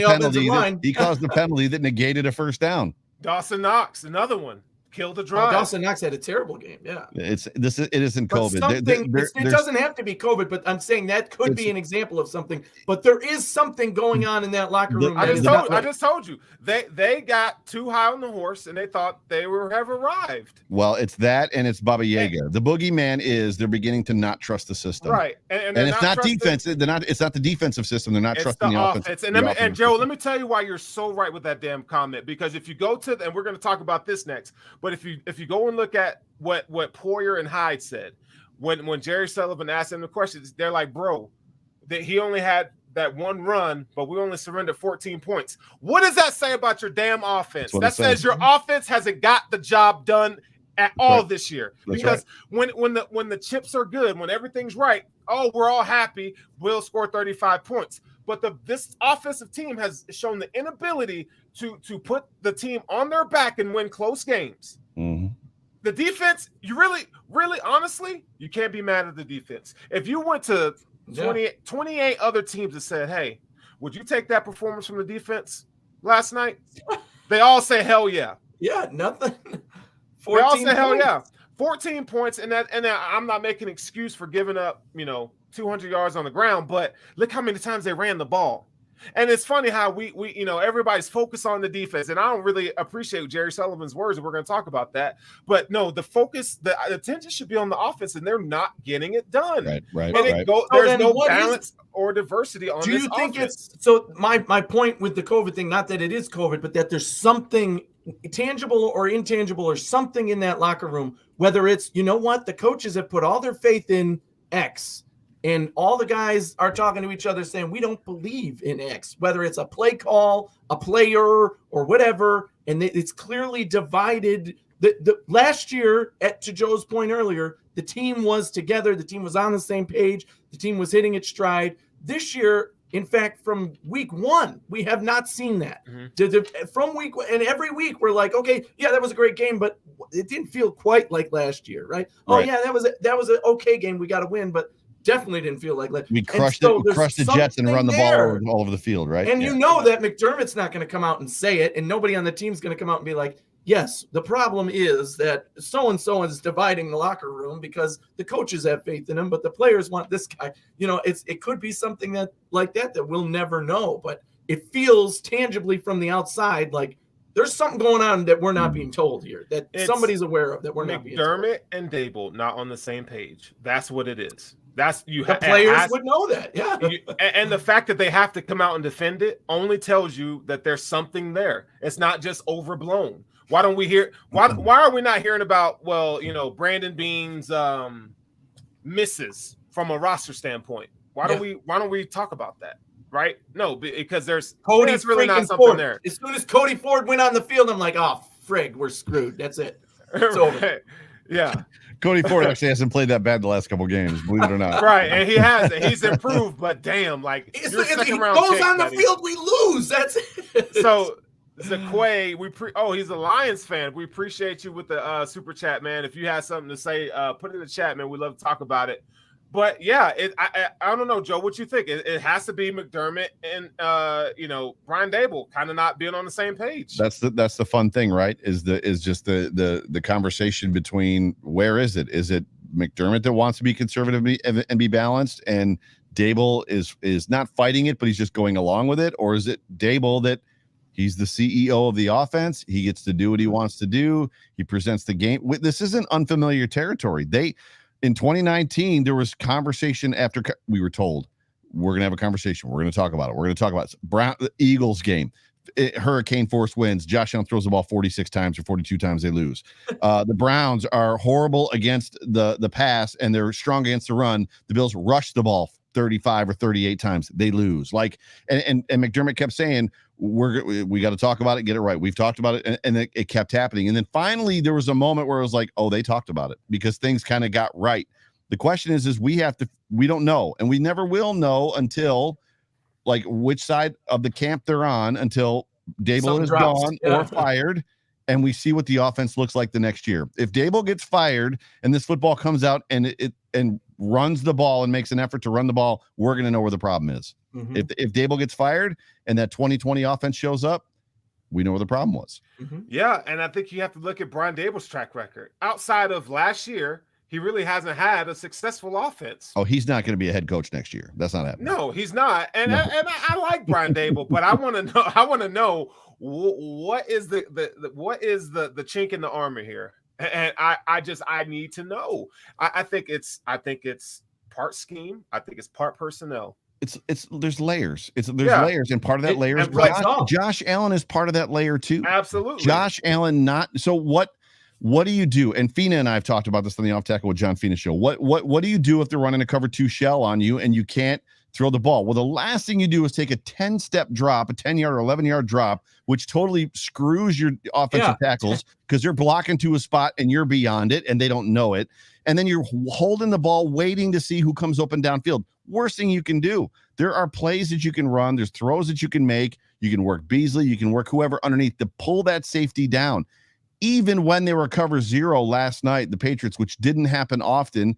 penalty. He caused the penalty that negated a first down. Dawson Knox, another one. Killed the drive. Dawson Knox had a terrible game. Yeah, it isn't COVID. It doesn't have to be COVID, but I'm saying that could be an example of something. But there is something going on in that locker room. I just told you they got too high on the horse and they thought they have arrived. Well, it's that and it's Baba Yaga. The boogeyman is they're beginning to not trust the system. Right, and it's not defense. It's not the defensive system. They're not trusting the offense. And Joe, let me tell you why you're so right with that damn comment. Because if you go to and we're going to talk about this next. But if you go and look at what Poyer and Hyde said when Jerry Sullivan asked them the questions, they're like, bro, that he only had that one run, but we only surrendered 14 points. What does that say about your damn offense? That says your offense hasn't got the job done at all this year. Because when the chips are good, when everything's right, we're all happy. We'll score 35 points. But this offensive team has shown the inability to put the team on their back and win close games. Mm-hmm. The defense, you really, honestly, you can't be mad at the defense. If you went to 28 other teams and said, hey, would you take that performance from the defense last night? They all say, hell yeah. Yeah, nothing. They all say, hell yeah. 14 points, and I'm not making an excuse for giving up, 200 yards on the ground, but look how many times they ran the ball. And it's funny how we everybody's focused on the defense, and I don't really appreciate Jerry Sullivan's words, and we're going to talk about that. But no, the attention should be on the offense, and they're not getting it done. Right. There's no balance or diversity on this offense. Do you think it's so? My point with the COVID thing, not that it is COVID, but that there's something tangible or intangible or something in that locker room. Whether it's the coaches have put all their faith in X. And all the guys are talking to each other saying, we don't believe in X, whether it's a play call, a player, or whatever. And it's clearly divided. The last year, to Joe's point earlier, the team was together. The team was on the same page. The team was hitting its stride. This year, in fact, from week one, we have not seen that. Mm-hmm. From week one, and every week we're like, okay, yeah, that was a great game, but it didn't feel quite like last year, right? Oh, yeah, that was an okay game. We got to win, but definitely didn't feel like that. We crushed the Jets and run the ball all over the field, right? And that McDermott's not going to come out and say it, and nobody on the team's going to come out and be like, yes, the problem is that so-and-so is dividing the locker room because the coaches have faith in him, but the players want this guy. It could be something that we'll never know, but it feels tangibly from the outside like There's something going on that we're not being told here, that somebody's aware of, that we're not being told. McDermott and Dable not on the same page. That's what it is. The players would know that, yeah. And the fact that they have to come out and defend it only tells you that there's something there. It's not just overblown. Why don't we hear? Why are we not hearing about? Well, Brandon Beane's misses from a roster standpoint. Why don't we talk about that? Right? No, because there's really not something Ford. there. As soon as Cody Ford went on the field, I'm like, oh frig, we're screwed. That's it. It's over. Yeah. Cody Ford actually hasn't played that bad the last couple games, believe it or not. Right, and he hasn't. He's improved, but damn, like if he goes on the field, we lose. That's it. So Zaquay, he's a Lions fan. We appreciate you with the super chat, man. If you have something to say, put it in the chat, man. We'd love to talk about it. But yeah, I don't know, Joe. What you think? It has to be McDermott and Brian Dable kind of not being on the same page. That's the fun thing, right? Is just the conversation between where is it? Is it McDermott that wants to be conservative and be balanced, and Dable is not fighting it, but he's just going along with it, or is it Dable that he's the CEO of the offense? He gets to do what he wants to do. He presents the game. This isn't unfamiliar territory. In 2019, there was conversation after we were told we're going to have a conversation. We're going to talk about it. We're going to talk about the Eagles game. Hurricane force winds. Josh Allen throws the ball 46 times or 42 times. They lose. The Browns are horrible against the pass, and they're strong against the run. The Bills rush the ball 35 or 38 times. They lose. And McDermott kept saying, we got to talk about it, get it right. We've talked about it, and it kept happening. And then finally there was a moment where it was like, oh, they talked about it because things kind of got right. The question is we don't know, and we never will know until which side of the camp they're on, until Dable is gone or fired, and we see what the offense looks like the next year. If Dable gets fired and this football comes out and it runs the ball and makes an effort to run the ball, we're going to know where the problem is. Mm-hmm. If Dable gets fired and that 2020 offense shows up, we know where the problem was. Mm-hmm. Yeah, and I think you have to look at Brian Dable's track record. Outside of last year, he really hasn't had a successful offense. Oh, he's not going to be a head coach next year. That's not happening. No, he's not. And no. I like Brian Dable, but I want to know what is the chink in the armor here. And I need to know. I think it's part scheme. I think it's part personnel. There's layers. There's layers, and part of that layer is Josh Allen is part of that layer too. Absolutely. Josh Allen not. So what do you do? And Fina and I have talked about this on the Off Tackle with John Fina show. What do you do if they're running a cover 2 shell on you and you can't throw the ball? Well, the last thing you do is take a 10-step drop, a 10-yard or 11-yard drop, which totally screws your offensive tackles because they're blocking to a spot and you're beyond it and they don't know it. And then you're holding the ball, waiting to see who comes open downfield. Worst thing you can do. There are plays that you can run. There's throws that you can make. You can work Beasley. You can work whoever underneath to pull that safety down. Even when they were cover 0 last night, the Patriots, which didn't happen often,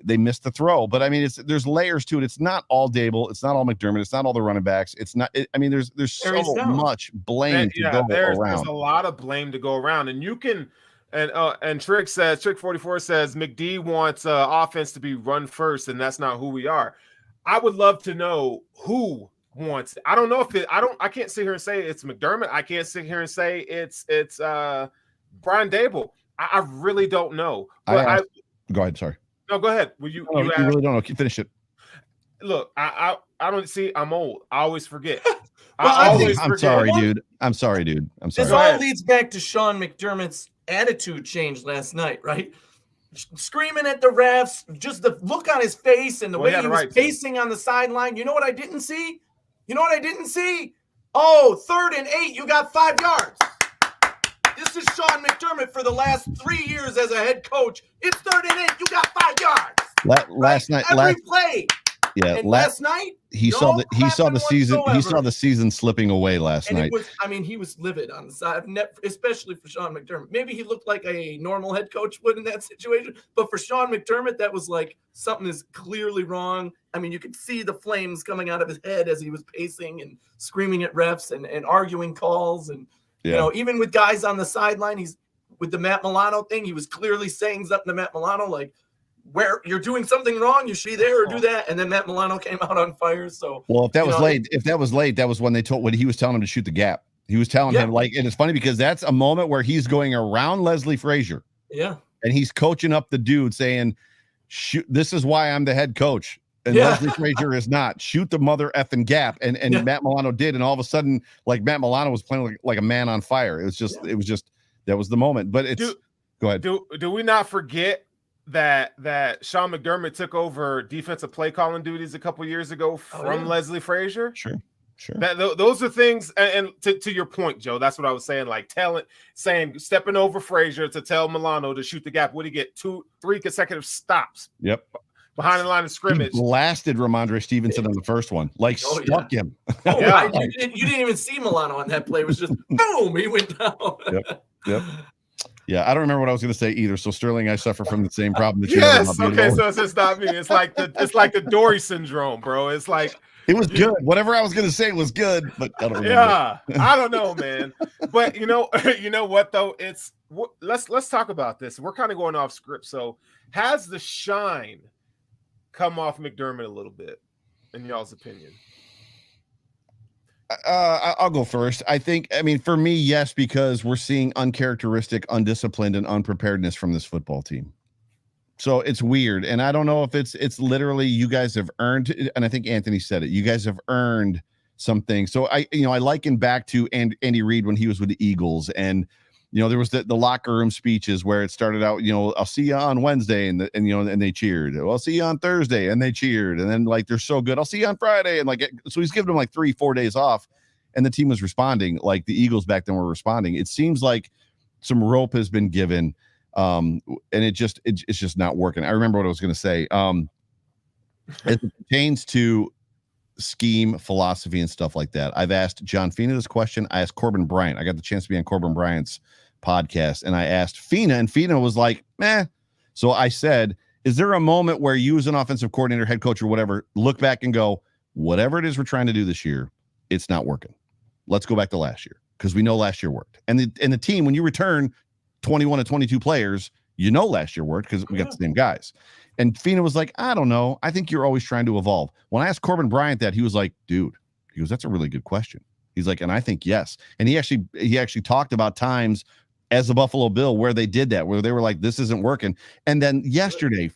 they missed the throw. But I mean, there's layers to it. It's not all Dable. It's not all McDermott. It's not all the running backs. It's not. There's so much blame to go around. There's a lot of blame to go around, and you can. And Trick 44 says McD wants offense to be run first, and that's not who we are. I would love to know who wants it. I don't know if I can't sit here and say it's McDermott. I can't sit here and say it's Brian Dable. I really don't know. Go ahead. Sorry. No, go ahead. You really don't know. Finish it. Look, I don't see. I'm old. I always forget. I'm sorry, dude. I'm sorry. This all leads back to Sean McDermott's attitude change last night, right? Screaming at the refs, just the look on his face and the way he was pacing on the sideline. You know what I didn't see? Oh, 3rd and 8, you got 5 yards. This is Sean McDermott for the last 3 years as a head coach. It's 3rd and 8, you got 5 yards. Last night, every play. Yeah, and last night he saw the season. He saw the season slipping away last night. He was livid on the side, especially for Sean McDermott. Maybe he looked like a normal head coach would in that situation, but for Sean McDermott, that was like something is clearly wrong. I mean, you could see the flames coming out of his head as he was pacing and screaming at refs and arguing calls, and even with guys on the sideline, he's with the Matt Milano thing. He was clearly saying something to Matt Milano like, where you're doing something wrong, you should be there or do that. And then Matt Milano came out on fire. So, if that was late, that was when he was telling him to shoot the gap. He was telling him, like, and it's funny because that's a moment where he's going around Leslie Frazier. Yeah. And he's coaching up the dude saying, shoot, this is why I'm the head coach. And Leslie Frazier is not. Shoot the mother effing gap. And Matt Milano did. And all of a sudden, like, Matt Milano was playing like a man on fire. It was just that was the moment. But go ahead. Do we not forget that Sean McDermott took over defensive play calling duties a couple years ago from Leslie Frazier? Sure. Those are things, and to your point, Joe, that's what I was saying. Like stepping over Frazier to tell Milano to shoot the gap. Would he get 2-3 consecutive stops? Yep. Behind the line of scrimmage. He blasted Ramondre Stevenson on the first one. Like stuck him. You didn't even see Milano on that play. It was just boom, he went down. Yep. Yeah, I don't remember what I was going to say either. So Sterling, I suffer from the same problem that you have. Yes. Okay, so it's not me. It's like the Dory syndrome, bro. It's like it was good. Whatever I was going to say was good, but I don't remember. Yeah, I don't know, man. But you know what though? Let's talk about this. We're kind of going off script. So has the shine come off McDermott a little bit, in y'all's opinion? I'll go first. I mean, for me, yes, because we're seeing uncharacteristic, undisciplined, and unpreparedness from this football team. So it's weird. And I don't know if it's literally you guys have earned, and I think Anthony said it, you guys have earned something. So I liken back to Andy Reid when he was with the Eagles, and there was the locker room speeches where it started out, I'll see you on Wednesday, and they cheered. Well, I'll see you on Thursday, and they cheered. And then like, they're so good, I'll see you on Friday. And so he's giving them like 3-4 days off, and the team was responding like the Eagles back then were responding. It seems like some rope has been given, and it's just not working. I remember what I was going to say. As it pertains to scheme, philosophy, and stuff like that, I've asked John Fina this question. I asked Corbin Bryant. I got the chance to be on Corbin Bryant's podcast, and I asked Fina, and Fina was like, meh. So I said, is there a moment where you as an offensive coordinator, head coach, or whatever, look back and go, whatever it is we're trying to do this year, it's not working. Let's go back to last year, because we know last year worked. And the team, when you return 21 to 22 players, last year worked because we got the same guys. And Fina was like, I don't know. I think you're always trying to evolve. When I asked Corbin Bryant that, he was like, dude, he goes, that's a really good question. He's like, and I think yes. And he actually talked about times as a Buffalo Bill where they did that, where they were like, this isn't working. And then yesterday,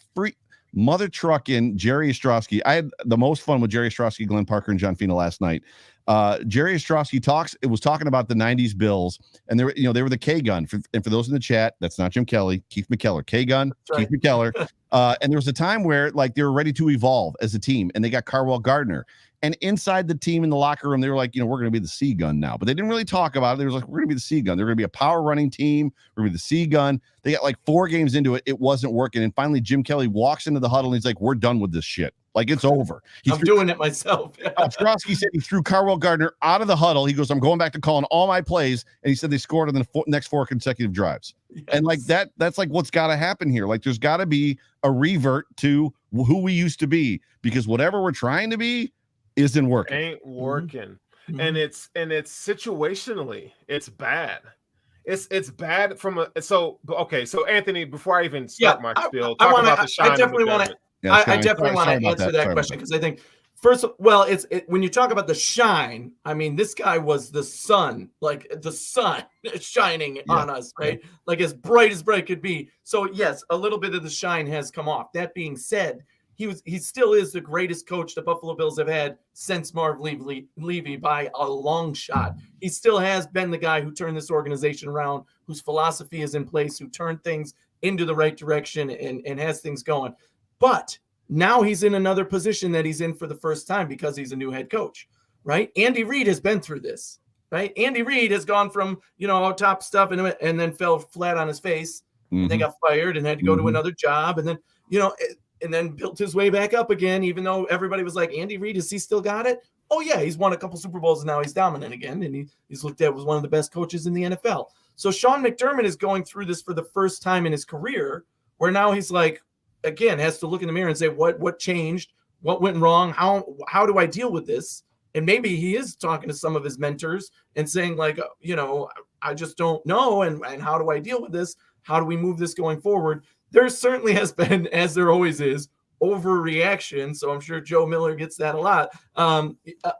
mother trucking Jerry Ostrowski. I had the most fun with Jerry Ostrowski, Glenn Parker, and John Fina last night. Jerry Ostrowski was talking about the 90s Bills, and they were the K gun. And for those in the chat, that's not Jim Kelly, Keith McKellar. K gun, right. Keith McKellar. And there was a time where like they were ready to evolve as a team, and they got Carwell Gardner. And inside the team in the locker room, they were like, we're going to be the C gun now. But they didn't really talk about it. They were like, we're going to be the C gun. They're going to be a power running team. We're going to be the C gun. They got like 4 games into it. It wasn't working. And finally, Jim Kelly walks into the huddle, and he's like, we're done with this shit. Like, it's over. I'm doing it myself. Ostrowski said he threw Carwell Gardner out of the huddle. He goes, I'm going back to calling all my plays. And he said they scored in the next 4 consecutive drives. Yes. And like that's like what's got to happen here. Like, there's got to be a revert to who we used to be, because whatever we're trying to be isn't working. Ain't working. Mm-hmm. And it's situationally, it's bad. It's bad from so Anthony, before I even start my spiel, talk about the shine. I definitely want to answer that question, because I think when you talk about the shine, I mean, this guy was the sun, like the sun shining on us, right? Yeah. Like as bright could be. So yes, a little bit of the shine has come off. That being said, he still is the greatest coach the Buffalo Bills have had since Marv Levy by a long shot. He still has been the guy who turned this organization around, whose philosophy is in place, who turned things into the right direction and has things going. But now he's in another position that he's in for the first time because he's a new head coach, right? Andy Reid has been through this, right? Andy Reid has gone from, top stuff and then fell flat on his face, and then got fired and had to go to another job, and then, and then built his way back up again, even though everybody was like, Andy Reid, has he still got it? Oh, yeah, he's won a couple Super Bowls, and now he's dominant again, and he's looked at as one of the best coaches in the NFL. So Sean McDermott is going through this for the first time in his career, where now he's like, again, has to look in the mirror and say, what changed? What went wrong? How do I deal with this? And maybe he is talking to some of his mentors and saying, like, I just don't know, and how do I deal with this? How do we move this going forward? There certainly has been, as there always is, overreaction. So I'm sure Joe Miller gets that a lot,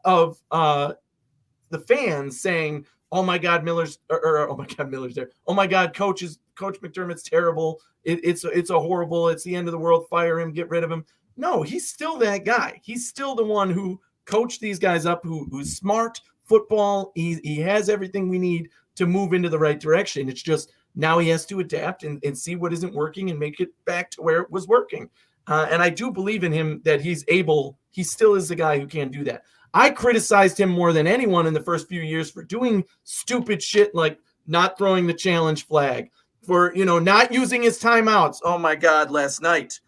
of the fans saying, oh my God, Miller's oh my God, Miller's there. Oh my God, Coach McDermott's terrible. It's a horrible. It's the end of the world. Fire him. Get rid of him. No, he's still that guy. He's still the one who coached these guys up. Who's smart football. He has everything we need to move into the right direction. It's just now he has to adapt and see what isn't working and make it back to where it was working. And I do believe in him that he's able. He still is the guy who can do that. I criticized him more than anyone in the first few years for doing stupid shit like not throwing the challenge flag, for, not using his timeouts. Oh my God, last night.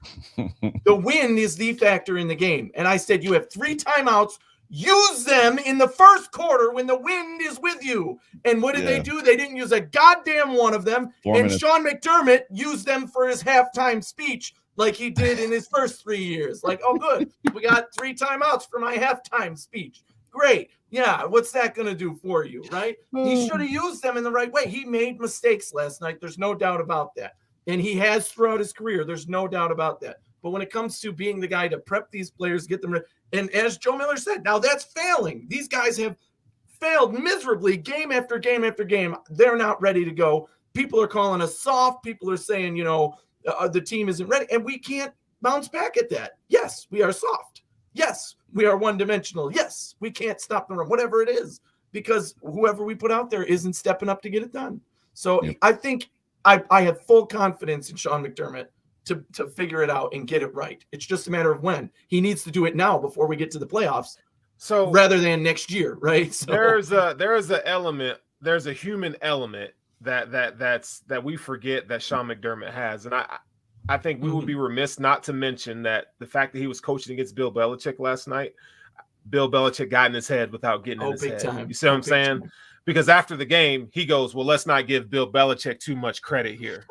The wind is the factor in the game. And I said, you have 3 timeouts. Use them in the first quarter when the wind is with you. And what did they do? They didn't use a goddamn one of them. 4 minutes. Sean McDermott used them for his halftime speech like he did in his first 3 years. Like, oh, good. We got 3 timeouts for my halftime speech. Great. Yeah, what's that going to do for you, right? He should have used them in the right way. He made mistakes last night. There's no doubt about that. And he has throughout his career. There's no doubt about that. But when it comes to being the guy to prep these players, get them ready, and as Joe Miller said, now that's failing. These guys have failed miserably game after game after game. They're not ready to go. People are calling us soft. People are saying, the team isn't ready. And we can't bounce back at that. Yes, we are soft. Yes, we are one-dimensional. Yes, we can't stop the run, whatever it is, because whoever we put out there isn't stepping up to get it done. So I think I have full confidence in Sean McDermott to figure it out and get it right. It's just a matter of when. He needs to do it now before we get to the playoffs, so rather than next year, right? So there's a human element that we forget that Sean McDermott has, and I think we would be remiss not to mention that the fact that he was coaching against Bill Belichick last night, Bill Belichick got in his head without getting in his head. Time. You see what I'm saying? Time. Because after the game, he goes, well, let's not give Bill Belichick too much credit here.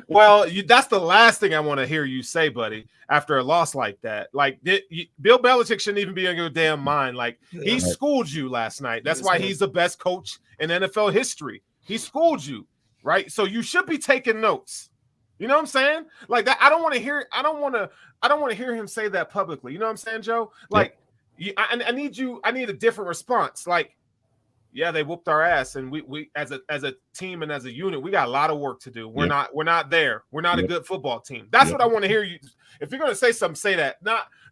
Well, that's the last thing I want to hear you say, buddy, after a loss like that. Like, Bill Belichick shouldn't even be in your damn mind. Like, he schooled you last night. That's why he's the best coach in NFL history. He schooled you, right? So you should be taking notes. You know what I'm saying? Like that. I don't want to hear him say that publicly. You know what I'm saying, Joe? Like, I need a different response. Like, yeah, they whooped our ass, and we as a team and as a unit, we got a lot of work to do. We're not there. We're not a good football team. That's what I want to hear you. If you're going to say something, say that.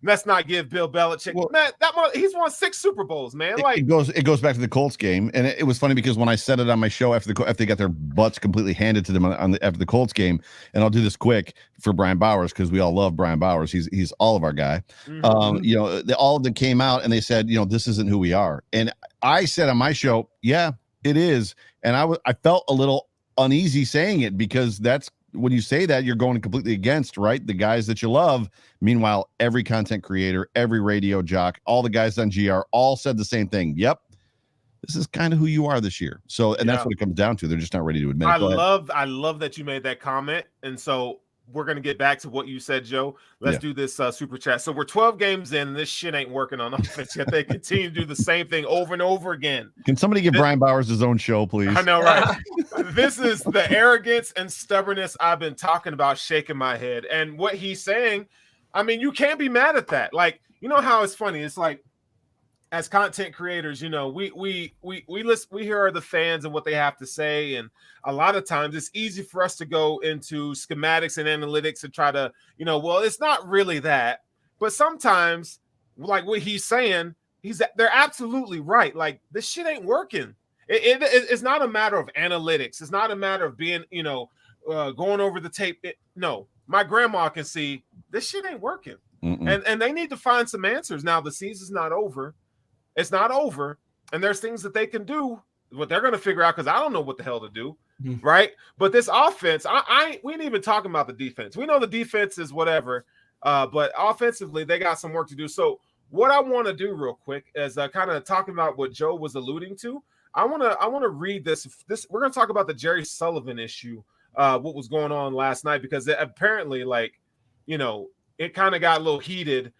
Let's not give Bill Belichick. Well, man, he's won 6 Super Bowls, man. It goes back to the Colts game, and it was funny because when I said it on my show after they got their butts completely handed to them after the Colts game, and I'll do this quick for Brian Bowers because we all love Brian Bowers. He's all of our guy. Mm-hmm. All of them came out and they said, this isn't who we are. And I said on my show, yeah, it is. And I felt a little uneasy saying it because that's when you say that, you're going completely against, right, the guys that you love. Meanwhile, every content creator, every radio jock, all the guys on GR all said the same thing. Yep, this is kind of who you are this year. So, and that's what it comes down to. They're just not ready to admit it. I love that you made that comment. And so we're going to get back to what you said, Joe. Let's do this super chat. So we're 12 games in, and this shit ain't working on offense yet. They continue to do the same thing over and over again. Can somebody give Brian Bowers his own show, please? I know, right? This is the arrogance and stubbornness I've been talking about, shaking my head. And what he's saying, I mean, you can't be mad at that. Like, you know how it's funny? It's like, as content creators, we listen, we hear the fans and what they have to say, and a lot of times it's easy for us to go into schematics and analytics and try to, well, it's not really that. But sometimes, like what he's saying, they're absolutely right. Like, this shit ain't working. It's not a matter of analytics. It's not a matter of being, going over the tape. No, my grandma can see this shit ain't working, and they need to find some answers. Now the season's not over. It's not over, and there's things that they can do, what they're going to figure out, because I don't know what the hell to do, right? But this offense, we ain't even talking about the defense. We know the defense is whatever, but offensively, they got some work to do. So what I want to do real quick is kind of talking about what Joe was alluding to. I want to read this. We're going to talk about the Jerry Sullivan issue, what was going on last night, because apparently, it kind of got a little heated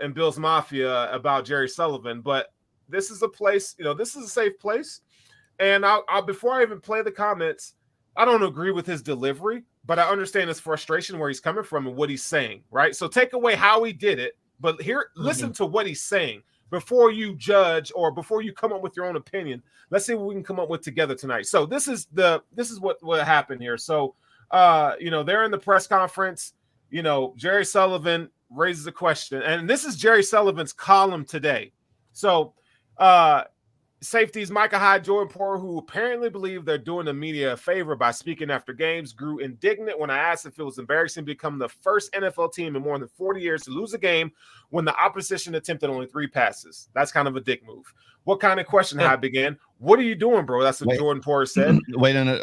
in Bill's Mafia about Jerry Sullivan, but this is a place, this is a safe place. And I'll before I even play the comments, I don't agree with his delivery, but I understand his frustration, where he's coming from and what he's saying, right? So take away how he did it, but listen to what he's saying. before you judge or before you come up with your own opinion. Let's see what we can come up with together tonight. So this is what happened here. So they're in the press conference. Jerry Sullivan raises a question, and this is Jerry Sullivan's column today. So safeties Micah Hyde, Jordan Poyer, who apparently believe they're doing the media a favor by speaking after games, grew indignant when I asked if it was embarrassing to become the first NFL team in more than 40 years to lose a game when the opposition attempted only 3 passes. That's kind of a dick move. What kind of question Hyde began? What are you doing, bro? That's what Jordan Poyer said. Wait a minute.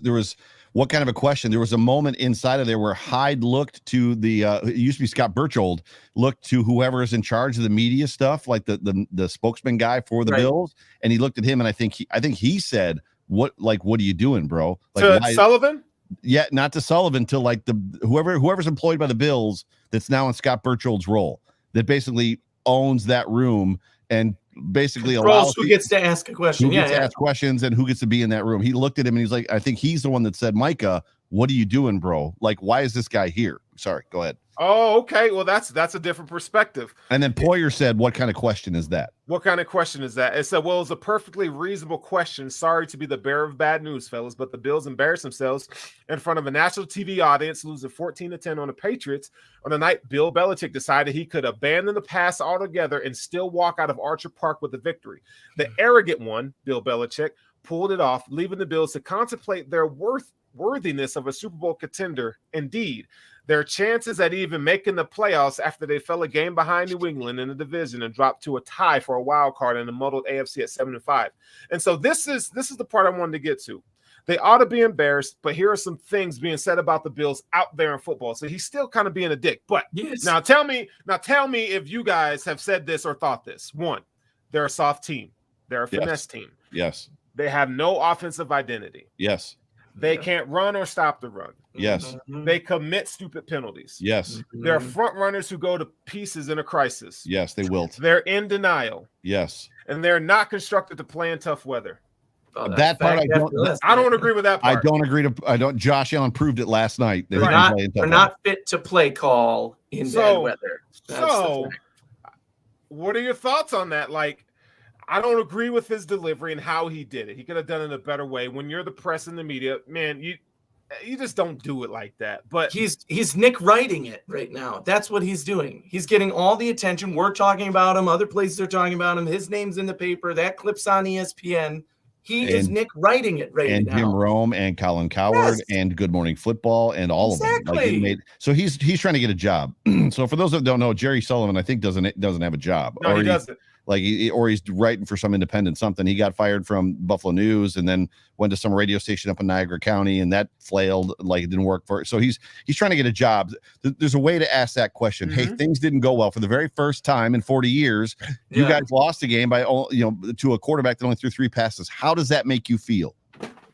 There was what kind of a question? There was a moment inside of there where Hyde looked to it used to be Scott Berchtold, looked to whoever is in charge of the media stuff, like the spokesman guy for the Bills, and he looked at him, and I think he said, what are you doing, bro? Like, to Sullivan? Yeah, not to Sullivan, to like whoever's employed by the Bills that's now in Scott Berchtold's role, that basically owns that room and basically allows who gets to ask a question. Who gets to ask questions and who gets to be in that room. He looked at him and he's like, I think he's the one that said, Micah, what are you doing, bro? Like, why is this guy here? Sorry, go ahead. Oh, okay. Well, that's a different perspective. And then Poyer said, what kind of question is that? What kind of question is that? It said, well, it's a perfectly reasonable question. Sorry to be the bearer of bad news, fellas, but the Bills embarrassed themselves in front of a national TV audience, losing 14-10 on the Patriots on the night Bill Belichick decided he could abandon the pass altogether and still walk out of Archer Park with a victory. The arrogant one, Bill Belichick, pulled it off, leaving the Bills to contemplate their worthiness of a Super Bowl contender. Indeed, their chances at even making the playoffs after they fell a game behind New England in the division and dropped to a tie for a wild card in the muddled AFC at 7-5. And so this is the part I wanted to get to. They ought to be embarrassed, but here are some things being said about the Bills out there in football. So he's still kind of being a dick. But now tell me if you guys have said this or thought this. One, they're a soft team. They're a finesse team. Yes. They have no offensive identity. Yes. They can't run or stop the run. Yes. They commit stupid penalties. Yes. They're front runners who go to pieces in a crisis. Yes, they wilt. They're in denial. Yes. And they're not constructed to play in tough weather. That part I don't agree with that part. I don't. Josh Allen proved it last night. They're not fit to play call in bad weather. So what are your thoughts on that? Like, I don't agree with his delivery and how he did it. He could have done it in a better way. When you're the press and the media, man, you just don't do it like that. But he's Nick writing it right now. That's what he's doing. He's getting all the attention. We're talking about him. Other places are talking about him. His name's in the paper. That clip's on ESPN. He is Nick writing it right now. And Jim Rome and Colin Cowherd and Good Morning Football and all of them. Like so he's trying to get a job. So for those that don't know, Jerry Sullivan, I think doesn't have a job. No, he doesn't. Like he's writing for some independent something. He got fired from Buffalo News and then went to some radio station up in Niagara County, and that flailed. Like it didn't work for it. So he's trying to get a job. There's a way to ask that question. Hey, things didn't go well for the very first time in 40 years. You guys lost a game by to a quarterback that only threw 3 passes. How does that make you feel?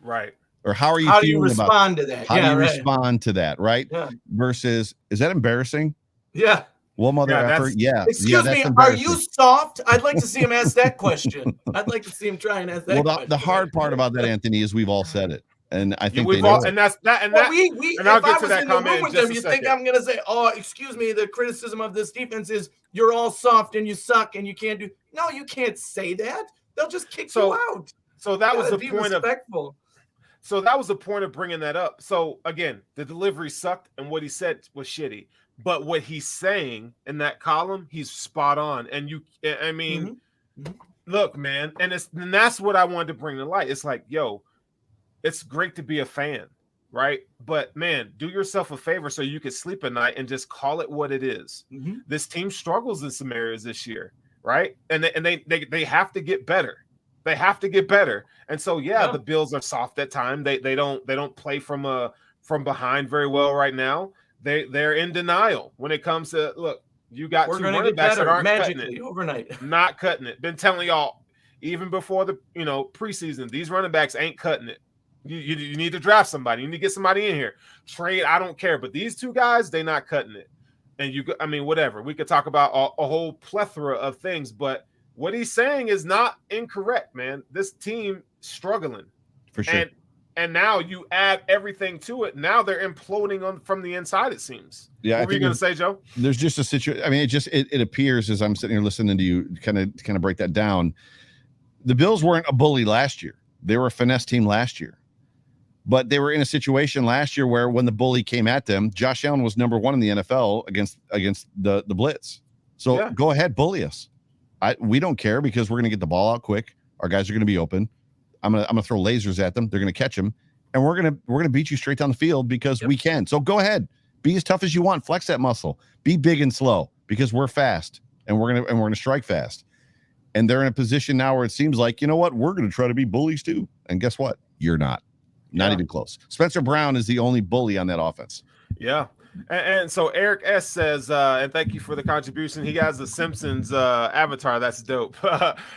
Right. Or how are you? How do you respond to that? How do you respond to that? Right. Yeah. Versus, is that embarrassing? Yeah. Well, mother effort. Yeah. Excuse me. Are you soft? I'd like to see him ask that question. I'd like to see him try and ask that question. The hard part about that, Anthony, is we've all said it. And I think we've all, and that's that. And that. And I'll get to that comment in just a you second. think I'm going to say, oh, excuse me, the criticism of this defense is you're all soft and you suck and you can't do. No, you can't say that. They'll just kick you out. So that was the point of. So that was the point of bringing that up. So again, the delivery sucked and what he said was shitty. But what he's saying in that column, he's spot on. And look, man, and that's what I wanted to bring to light. It's like, yo, it's great to be a fan, right? But man, do yourself a favor so you can sleep at night and just call it what it is. This team struggles in some areas this year, right? And they have to get better. They have to get better. And so the Bills are soft at times. They don't play from behind very well right now. They're in denial when it comes to look. You got 2 running backs that aren't cutting it overnight. Not cutting it. Been telling y'all even before the preseason, these running backs ain't cutting it. You need to draft somebody. You need to get somebody in here. Trade, I don't care, but these 2 guys, they not cutting it. And whatever. We could talk about a whole plethora of things, but what he's saying is not incorrect, man. This team struggling for sure. And now you add everything to it. Now they're imploding from the inside, it seems. Yeah. What were you going to say, Joe? There's just a situation. I mean, it appears as I'm sitting here listening to you kind of break that down. The Bills weren't a bully last year. They were a finesse team last year. But they were in a situation last year where when the bully came at them, Josh Allen was number 1 in the NFL against the blitz. So go ahead, bully us. We don't care because we're going to get the ball out quick. Our guys are going to be open. I'm gonna throw lasers at them. They're gonna catch them, and we're gonna beat you straight down the field because we can. So go ahead, be as tough as you want. Flex that muscle. Be big and slow because we're fast, and we're gonna strike fast. And they're in a position now where it seems like, you know what, we're gonna try to be bullies too. And guess what? You're not even close. Spencer Brown is the only bully on that offense. Yeah. And so Eric S says, and thank you for the contribution. He has the Simpsons avatar. That's dope.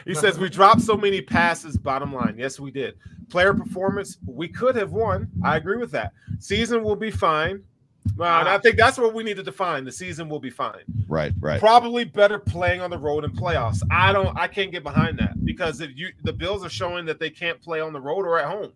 He says, we dropped so many passes, bottom line. Yes, we did. Player performance, we could have won. I agree with that. Season will be fine. And I think that's what we need to define. The season will be fine. Right. Probably better playing on the road in playoffs. I can't get behind that because the Bills are showing that they can't play on the road or at home.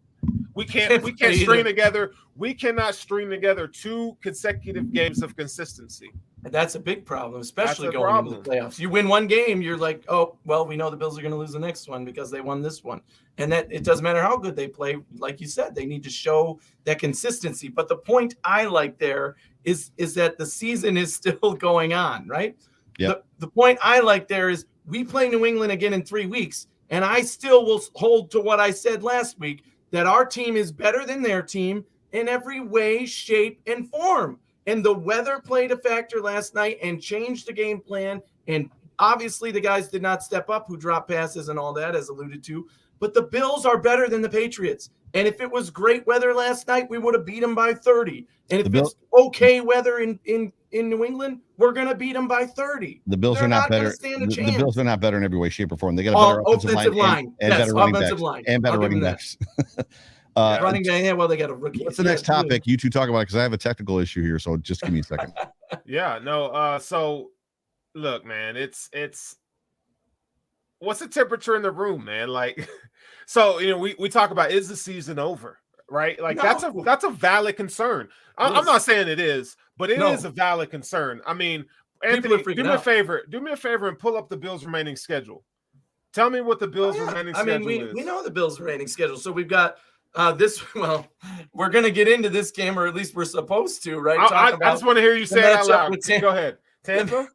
We can't string together. We cannot string together 2 consecutive games of consistency. And that's a big problem, especially going into the playoffs. You win one game, you're like, oh, well, we know the Bills are going to lose the next one because they won this one. And that it doesn't matter how good they play. Like you said, they need to show that consistency. But the point I like there is that the season is still going on, right? Yep. The point I like there is we play New England again in 3 weeks, and I still will hold to what I said last week, that our team is better than their team in every way, shape, and form. And the weather played a factor last night and changed the game plan. And obviously the guys did not step up who dropped passes and all that, as alluded to. But the Bills are better than the Patriots. And if it was great weather last night, we would have beat them by 30. And if it's okay weather in New England, we're going to beat them by 30. The Bills are not better. The Bills are not better in every way, shape, or form. They got a better offensive line and better running backs. Running back. Yeah, well, they got a rookie. What's the next topic? You two talk about it because I have a technical issue here. So just give me a second. So look, man, it's what's the temperature in the room, man? Like, so we talk about, is the season over? Right? Like that's a valid concern. I'm not saying it is, but it is a valid concern. I mean, Anthony, do me a favor and pull up the Bills' remaining schedule. Tell me what the Bills' remaining schedule is. We know the Bills' remaining schedule. So we've got we're going to get into this game, or at least we're supposed to, right? I just want to hear you say it out loud. Go ahead. Tampa?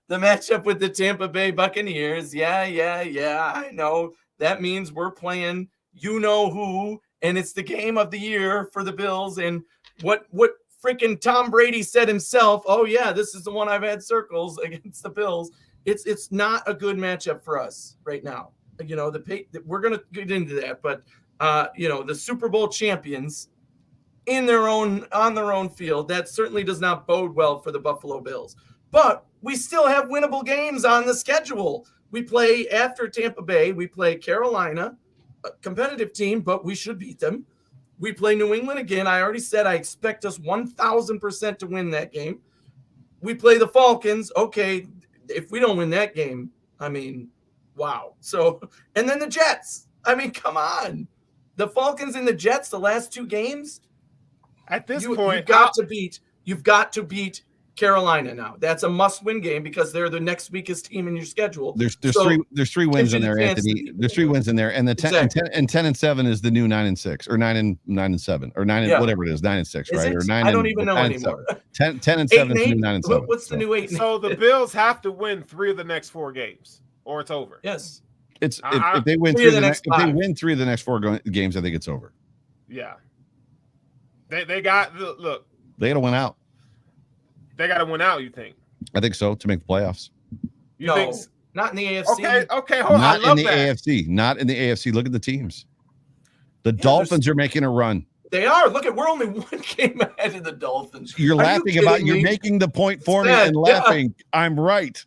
The matchup with the Tampa Bay Buccaneers. Yeah. I know. That means we're playing you-know-who, and it's the game of the year for the Bills. And what freaking Tom Brady said himself, oh, yeah, this is the one I've had circles against the Bills. It's not a good matchup for us right now. We're going to get into that, but the Super Bowl champions on their own field, that certainly does not bode well for the Buffalo Bills. But we still have winnable games on the schedule. We play after Tampa Bay. We play Carolina, a competitive team, but we should beat them. We play New England again. I already said I expect us 1,000% to win that game. We play the Falcons. Okay, if we don't win that game, I mean, wow. So, and then the Jets. I mean, come on. The Falcons and the Jets, the last 2 games. At this point, you've got to beat Carolina now. That's a must-win game because they're the next weakest team in your schedule. There's 3 wins in there, Anthony. There's 3 wins in there, and the 10-7 is the new 9-6 or 9-7 or 9 whatever it is, 9-6, right? Or 9. I don't even know anymore. 10-7 is the new 9-7. What's the new 8? So the Bills have to win 3 of the next 4 games, or it's over. Yes. If they win 3 of the next 4 games, I think it's over. Yeah. They got look. They got to win out. They got to win out, you think? I think so, to make the playoffs. You think? Not in the AFC. Okay, hold on. Not in the AFC. Not in the AFC. Look at the teams. The Dolphins are making a run. They are. Look we're only 1 game ahead of the Dolphins. You're laughing about you're making the point for me and laughing. Yeah. I'm right.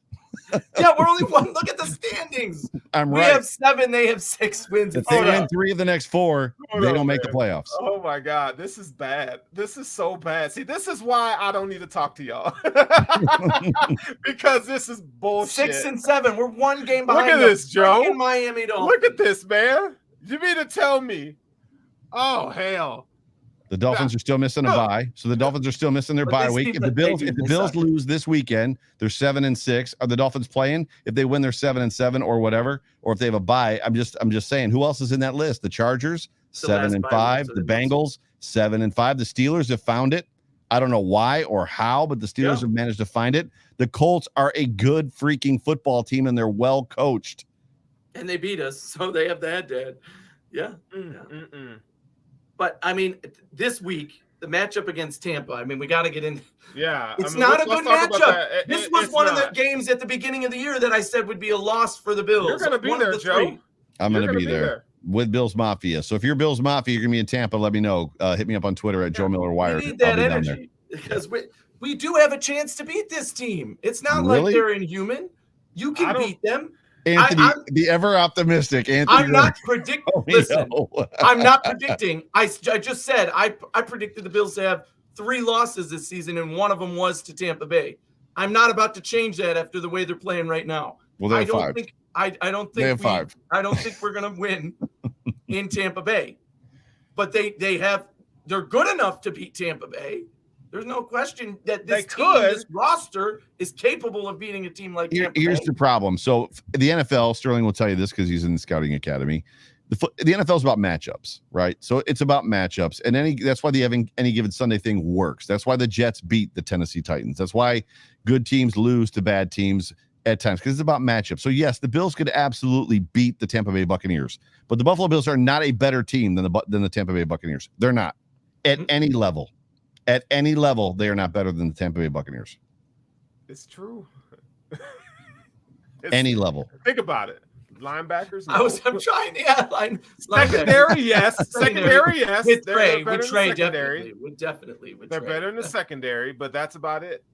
Yeah, we're only 1. Look at the standings. I'm right. We have 7. They have 6 wins. If they win 3 of the next 4, they don't make the playoffs. Oh my God, this is bad. This is so bad. See, this is why I don't need to talk to y'all because this is bullshit. 6 and 7. We're 1 game behind. Look at this, Joe. Miami Dolphins. Look at this, man. You mean to tell me Oh, hell. The Dolphins are still missing a bye, so the Dolphins are still missing their bye week. If the Bills lose this weekend, they're 7-6. Are the Dolphins playing? If they win, they're 7-7 or whatever. Or if they have a bye, I'm just saying, who else is in that list? The Chargers 7-5, the Bengals 7-5. The Steelers have found it. I don't know why or how, but the Steelers have managed to find it. The Colts are a good freaking football team, and they're well coached. And they beat us, so they have the head-to-head. Yeah. But, I mean, this week, the matchup against Tampa, I mean, we got to get in. Yeah. It's not a good matchup. This was one of the games at the beginning of the year that I said would be a loss for the Bills. You're going to be there, Joe. I'm going to be there with Bills Mafia. So if you're Bills Mafia, you're going to be in Tampa, let me know. Hit me up on Twitter at Joe Miller Wire. We need that energy because we do have a chance to beat this team. It's not like they're inhuman. You can beat them. Anthony, the ever optimistic Anthony. I'm not predicting. Listen, I'm not predicting. I just said I predicted the Bills to have 3 losses this season, and one of them was to Tampa Bay. I'm not about to change that after the way they're playing right now. Well, they have 5. I don't think they have 5. I don't think we're going to win in Tampa Bay, but they're good enough to beat Tampa Bay. There's no question that this roster is capable of beating a team like Tampa Bay. Here's the problem. So the NFL, Sterling will tell you this because he's in the scouting academy. The NFL is about matchups, right? So it's about matchups, and that's why the any given Sunday thing works. That's why the Jets beat the Tennessee Titans. That's why good teams lose to bad teams at times, because it's about matchups. So yes, the Bills could absolutely beat the Tampa Bay Buccaneers, but the Buffalo Bills are not a better team than the Tampa Bay Buccaneers. They're not at any level. At any level, they are not better than the Tampa Bay Buccaneers. It's true. Any level. Think about it. Linebackers. No. I'm trying to secondary, yes. Secondary, yes. With Trey, definitely. They're better in the secondary, but that's about it.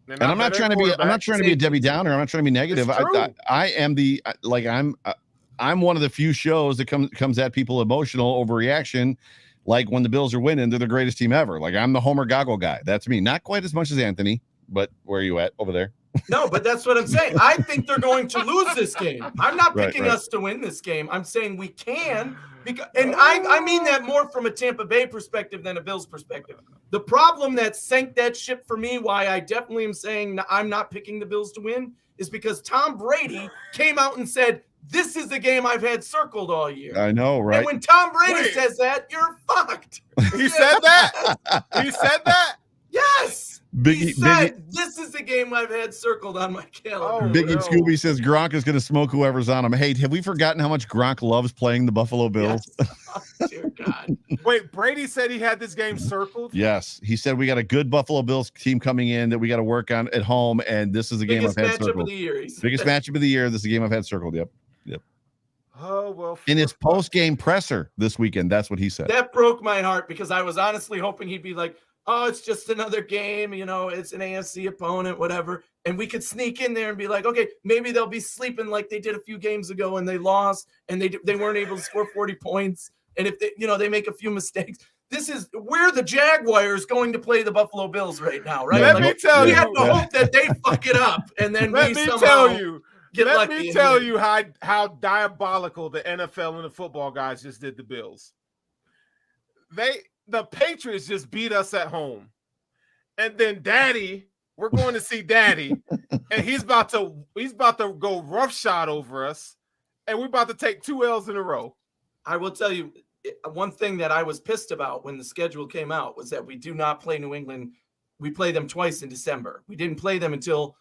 And I'm not trying to be a Debbie Downer. I'm not trying to be negative. I am I'm one of the few shows that comes at people emotional overreaction. Like when the Bills are winning, they're the greatest team ever. Like I'm the Homer Goggle guy. That's me. Not quite as much as Anthony, but where are you at over there? No, but that's what I'm saying. I think they're going to lose this game. I'm not picking us to win this game. I'm saying we can. And I mean that more from a Tampa Bay perspective than a Bills perspective. The problem that sank that ship for me, why I definitely am saying I'm not picking the Bills to win, is because Tom Brady came out and said, this is the game I've had circled all year. I know, right? And when Tom Brady says that, you're fucked. He said that? He said that? Yes. He said, this is the game I've had circled on my calendar. Scooby says Gronk is going to smoke whoever's on him. Hey, have we forgotten how much Gronk loves playing the Buffalo Bills? Yes. Oh, dear God. Wait, Brady said he had this game circled? Yes. He said we got a good Buffalo Bills team coming in that we got to work on at home, and this is the game I've had circled. Biggest matchup of the year. This is the game I've had circled. Yep. Oh, well. In his post-game presser this weekend, that's what he said. That broke my heart because I was honestly hoping he'd be like, oh, it's just another game. It's an AFC opponent, whatever. And we could sneak in there and be like, okay, maybe they'll be sleeping like they did a few games ago and they lost and they weren't able to score 40 points. And if they make a few mistakes. We're the Jaguars going to play the Buffalo Bills right now, right? Let me tell you. We have to hope that they fuck it up. And then Let me tell you how diabolical the NFL and the football guys just did the Bills. The Patriots just beat us at home. And then we're going to see Daddy, and he's about to go roughshod over us, and we're about to take 2 L's in a row. I will tell you one thing that I was pissed about when the schedule came out was that we do not play New England. We play them twice in December. We didn't play them until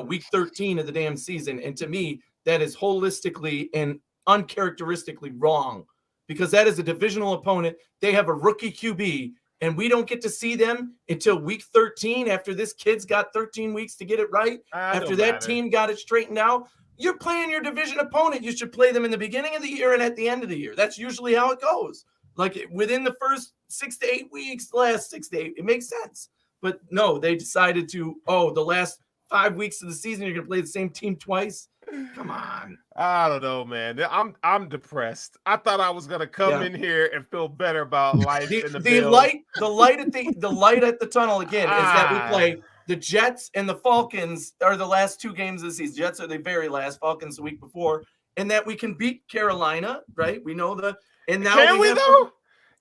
week 13 of the damn season. And to me, that is holistically and uncharacteristically wrong because that is a divisional opponent. They have a rookie QB, and we don't get to see them until week 13 after this kid's got 13 weeks to get it right. After that team got it straightened out. You're playing your division opponent. You should play them in the beginning of the year and at the end of the year. That's usually how it goes. Like within the first 6 to 8 weeks, last 6 to 8, it makes sense. But no, they decided to, the last 5 weeks of the season, you're going to play the same team twice. Come on. I don't know, man. I'm depressed. I thought I was going to come in here and feel better about life in the Bills. The light at the tunnel again is that we play the Jets and the Falcons are the last 2 games of the season. Jets are the very last, Falcons the week before, and that we can beat Carolina, right? We know and now can we though?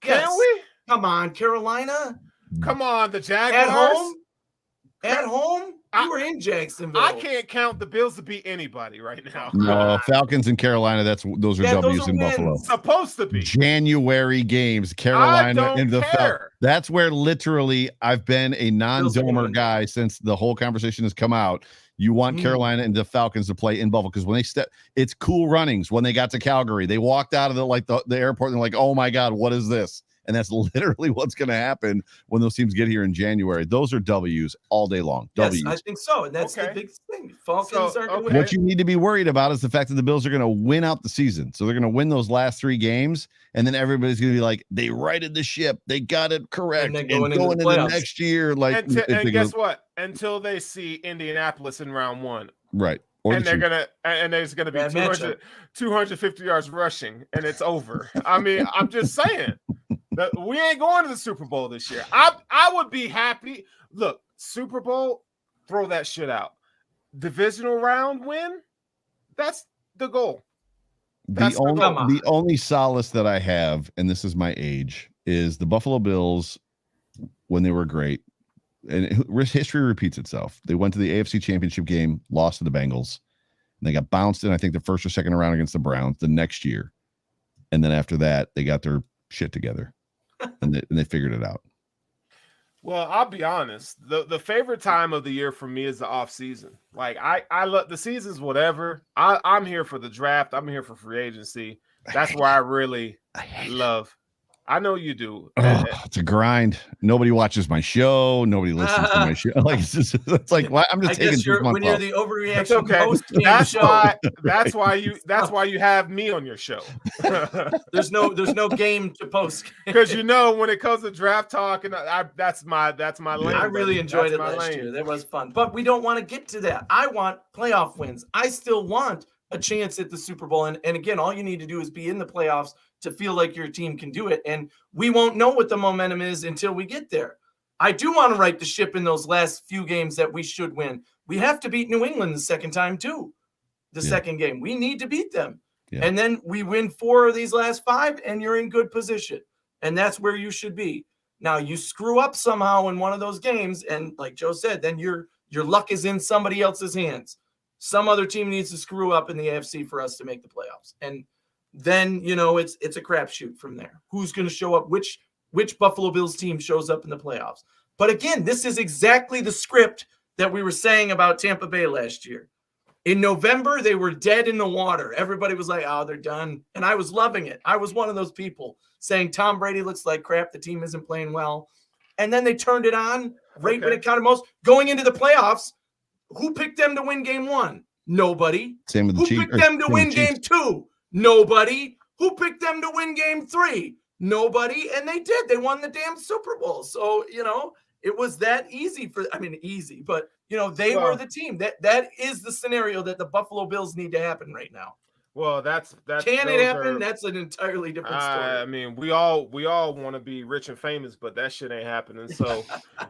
Can we? Come on, Carolina. Come on, the Jaguars. At home? You were in Jacksonville. I can't count the Bills to beat anybody right now. No, Falcons in Carolina. Those are W's in Buffalo. Supposed to be January games. Carolina into the Falcons. That's where literally I've been a non-domer guy since the whole conversation has come out. You want Carolina and the Falcons to play in Buffalo because when they it's Cool Runnings. When they got to Calgary, they walked out of the airport and they're like, "Oh my God, what is this?" And that's literally what's going to happen when those teams get here in January. Those are W's all day long. W's. Yes, I think so. And that's the big thing. Falcons are going to win. What you need to be worried about is the fact that the Bills are going to win out the season. So they're going to win those last 3 games. And then everybody's going to be like, they righted the ship. They got it correct. And going into the next year. And guess what? Until they see Indianapolis in round 1. Right. And there's gonna be 250 yards rushing, and it's over. I mean, I'm just saying that we ain't going to the Super Bowl this year. I would be happy. Look, Super Bowl, throw that shit out. Divisional round win, that's the goal. The only solace that I have, and this is my age, is the Buffalo Bills when they were great. And history repeats itself. They went to the AFC Championship game, lost to the Bengals, and they got bounced in, I think, the first or second round against the Browns the next year. And then after that, they got their shit together, and they figured it out. Well, I'll be honest. The favorite time of the year for me is the off season. Like I love the season's whatever. I'm here for the draft. I'm here for free agency. That's where I really love. I know you do. It's a grind. Nobody watches my show. Nobody listens to my show. Like it's like I'm just taking this month when you're off. the overreaction host. That's why you have me on your show. there's no game to post because when it comes to draft talk and that's my lane. I really enjoyed it last year. That was fun. But we don't want to get to that. I want playoff wins. I still want a chance at the Super Bowl. And again, all you need to do is be in the playoffs to feel like your team can do it. And we won't know what the momentum is until we get there. I do want to right the ship in those last few games that we should win. We have to beat New England the second time too. Second game. We need to beat them. Yeah. And then we win 4 of these last 5 and you're in good position. And that's where you should be. Now you screw up somehow in one of those games. And like Joe said, then your luck is in somebody else's hands. Some other team needs to screw up in the AFC for us to make the playoffs. And then, it's a crapshoot from there. Who's going to show up? Which Buffalo Bills team shows up in the playoffs? But again, this is exactly the script that we were saying about Tampa Bay last year. In November, they were dead in the water. Everybody was like, oh, they're done. And I was loving it. I was one of those people saying Tom Brady looks like crap. The team isn't playing well. And then they turned it on when it counted most. Going into the playoffs, who picked them to win game 1? Nobody. Same with the Chiefs. Who picked them to win game 2? Nobody. Who picked them to win game 3? Nobody. And they did. They won the damn Super Bowl. So, it was that easy easy, but they were the team. That is the scenario that the Buffalo Bills need to happen right now. Well, that's can it happen? That's an entirely different story. I mean, we all want to be rich and famous, but that shit ain't happening. So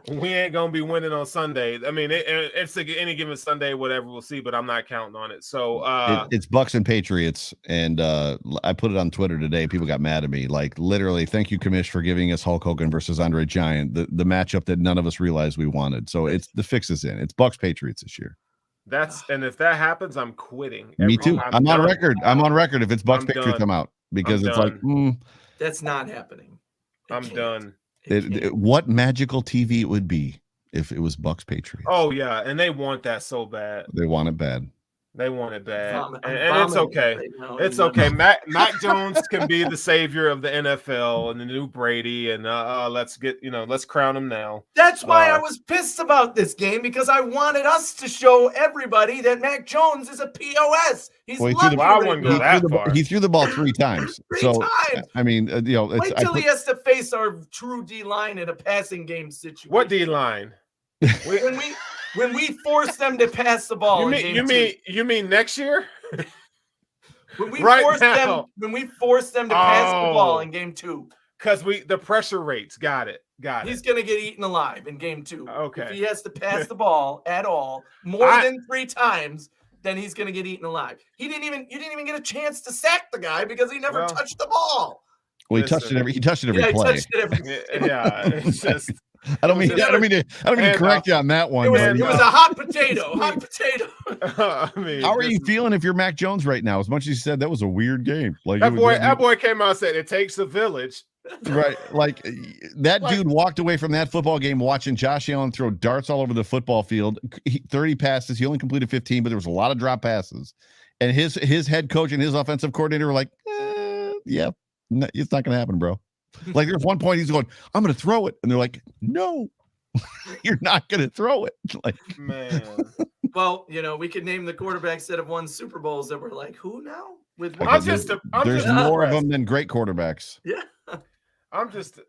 we ain't gonna be winning on Sunday. I mean, it's any given Sunday, whatever we'll see, but I'm not counting on it. So it's Bucks and Patriots, and I put it on Twitter today. People got mad at me, like literally. Thank you, Commish, for giving us Hulk Hogan versus Andre Giant, the matchup that none of us realized we wanted. So it's the fix is in. It's Bucks Patriots this year. And if that happens, I'm quitting. Me too. I'm on record. I'm on record. If it's Bucks Patriots, I'm out because it's like that's not happening. I'm done. What magical TV it would be if it was Bucks Patriots. Oh yeah, and they want that so bad. They want it bad. They want it bad, and it's okay. It's okay. Mac Jones can be the savior of the NFL and the new Brady, and let's crown him now. That's why I was pissed about this game because I wanted us to show everybody that Mac Jones is a POS. He threw the ball 3 times. Times. I mean, wait till he has to face our true D line in a passing game situation. What D line? When we force them to pass the ball, you mean next year? When we force them to pass the ball in game 2, because the pressure rates got it. He's gonna get eaten alive in game 2. Okay, if he has to pass the ball at all more than 3 times, then he's gonna get eaten alive. You didn't even get a chance to sack the guy because he never touched the ball. Well, he touched it every Yeah, play. he touched it every. Yeah, it's just. I don't mean to correct you on that one. It was a hot potato. Hot potato. I mean, how are you feeling if you're Mac Jones right now? As much as you said that was a weird game, like that boy came out and said it takes a village. Right, like that dude walked away from that football game watching Josh Allen throw darts all over the football field. 30 passes, he only completed 15, but there was a lot of drop passes. And his head coach and his offensive coordinator were like, "Yeah, no, it's not going to happen, bro." Like there's one point he's going, "I'm going to throw it," and they're like, "No, you're not going to throw it." Like, man. Well, we could name the quarterbacks that have won Super Bowls that were like, who now? With there's more of them than great quarterbacks. Yeah.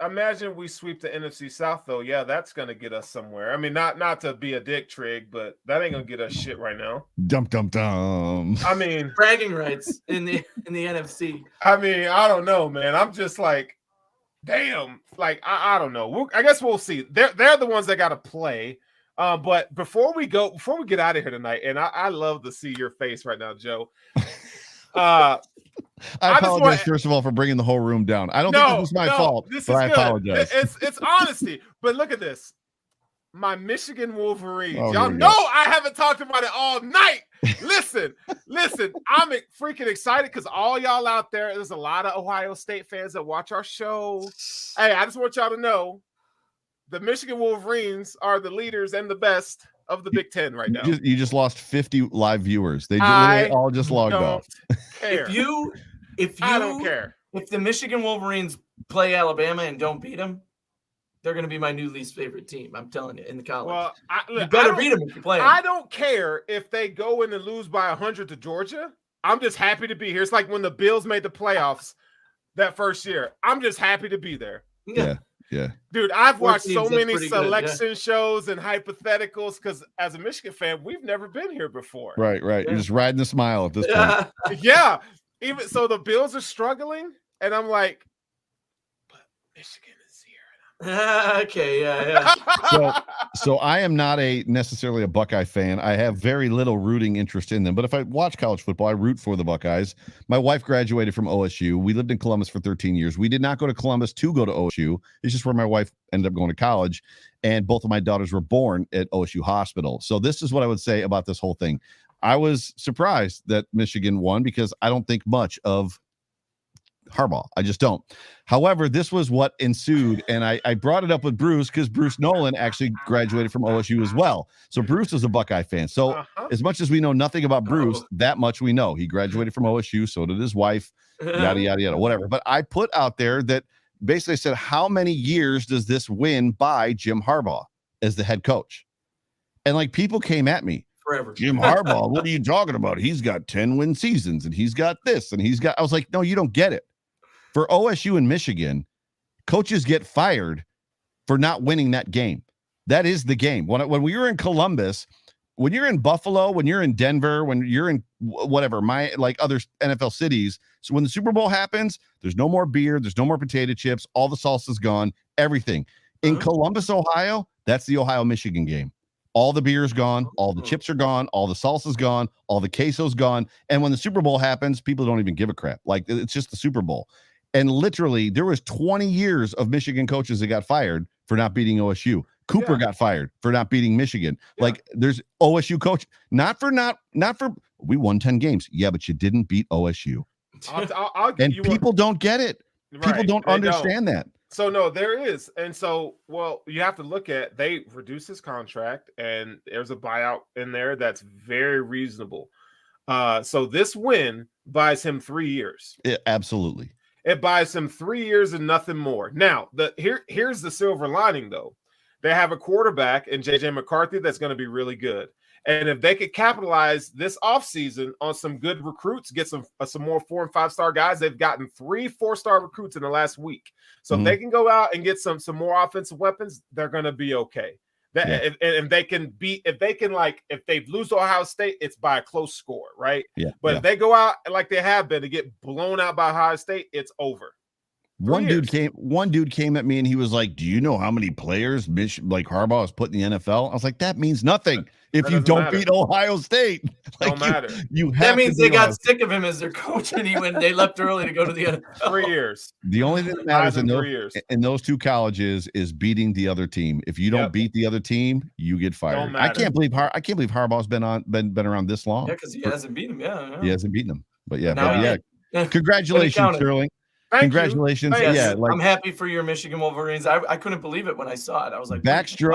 Imagine we sweep the NFC South though. Yeah, that's gonna get us somewhere. I mean, not to be a dick trig, but that ain't gonna get us shit right now. Dum. I mean, bragging rights in the NFC. I mean, I don't know, man. I'm just like, damn. Like, I don't know. I guess we'll see. They're the ones that got to play. But before we get out of here tonight, and I love to see your face right now, Joe. I apologize, first of all, for bringing the whole room down. I don't think this was my fault, but I apologize. It's honesty. But look at this. My Michigan Wolverines. Oh, y'all know I haven't talked about it all night. Listen. I'm freaking excited because all y'all out there's a lot of Ohio State fans that watch our show. Hey, I just want y'all to know the Michigan Wolverines are the leaders and the best of the Big Ten right now. You just lost 50 live viewers. They all just logged off. Care. If I don't care. If the Michigan Wolverines play Alabama and don't beat them, they're going to be my new least favorite team. I'm telling you, in the college. Well, you better beat them if you play them. I don't care if they go in and lose by 100 to Georgia. I'm just happy to be here. It's like when the Bills made the playoffs that first year. I'm just happy to be there. Yeah. Dude, I've watched so many selection shows and hypotheticals because as a Michigan fan, we've never been here before. Right. Yeah. You're just riding the smile at this point. Yeah. Even so, the Bills are struggling, and I'm like, but Michigan is here. Okay, yeah. So I am not necessarily a Buckeye fan. I have very little rooting interest in them. But if I watch college football, I root for the Buckeyes. My wife graduated from OSU. We lived in Columbus for 13 years. We did not go to Columbus to go to OSU. It's just where my wife ended up going to college. And both of my daughters were born at OSU Hospital. So this is what I would say about this whole thing. I was surprised that Michigan won because I don't think much of Harbaugh. I just don't. However, this was what ensued, and I brought it up with Bruce because Bruce Nolan actually graduated from OSU as well. So Bruce is a Buckeye fan. So as much as we know nothing about Bruce, that much we know. He graduated from OSU, so did his wife, yada, yada, yada, whatever. But I put out there that basically said, how many years does this win by Jim Harbaugh as the head coach? And like people came at me. Forever. Jim Harbaugh, what are you talking about? He's got 10-win seasons and he's got this and he's got. I was like, no, you don't get it. For OSU and Michigan, coaches get fired for not winning that game. That is the game. When we were in Columbus, when you're in Buffalo, when you're in Denver, when you're in whatever, other NFL cities. So when the Super Bowl happens, there's no more beer, there's no more potato chips, all the salsa's gone, everything. In Columbus, Ohio, that's the Ohio-Michigan game. All the beer's gone, all the chips are gone, all the salsa's gone, all the queso's gone. And when the Super Bowl happens, people don't even give a crap. Like, it's just the Super Bowl. And literally, there was 20 years of Michigan coaches that got fired for not beating OSU. Cooper got fired for not beating Michigan. Yeah. Like, there's OSU coach, not for we won 10 games. Yeah, but you didn't beat OSU. And people don't get it. Right. People don't understand that. So no, there is. And so, well, you have to look at, they reduced his contract and there's a buyout in there that's very reasonable. So this win buys him 3 years. Yeah, absolutely. It buys him 3 years and nothing more. Now, here's the silver lining though. They have a quarterback in JJ McCarthy that's going to be really good. And if they could capitalize this offseason on some good recruits, get some more 4- and 5-star guys, they've gotten 3 4-star recruits in the last week. So if they can go out and get some more offensive weapons, they're going to be okay. If they lose to Ohio State, it's by a close score, right? Yeah. But if they go out like they have been to get blown out by Ohio State, it's over. One dude came at me and he was like, "Do you know how many players Harbaugh has put in the NFL?" I was like, "That means nothing if you don't beat Ohio State. Don't matter. You have that means they got sick of him as their coach and they left early to go to the NFL. 3 years. The only thing that matters in those two colleges is beating the other team. If you don't beat the other team, you get fired. I can't believe Harbaugh's been around this long. Yeah, because he hasn't beaten him. Yeah, he hasn't beaten him. But congratulations, Sterling. Congratulations. Yeah, I'm happy for your Michigan Wolverines. I couldn't believe it when I saw it. I was like, backstroke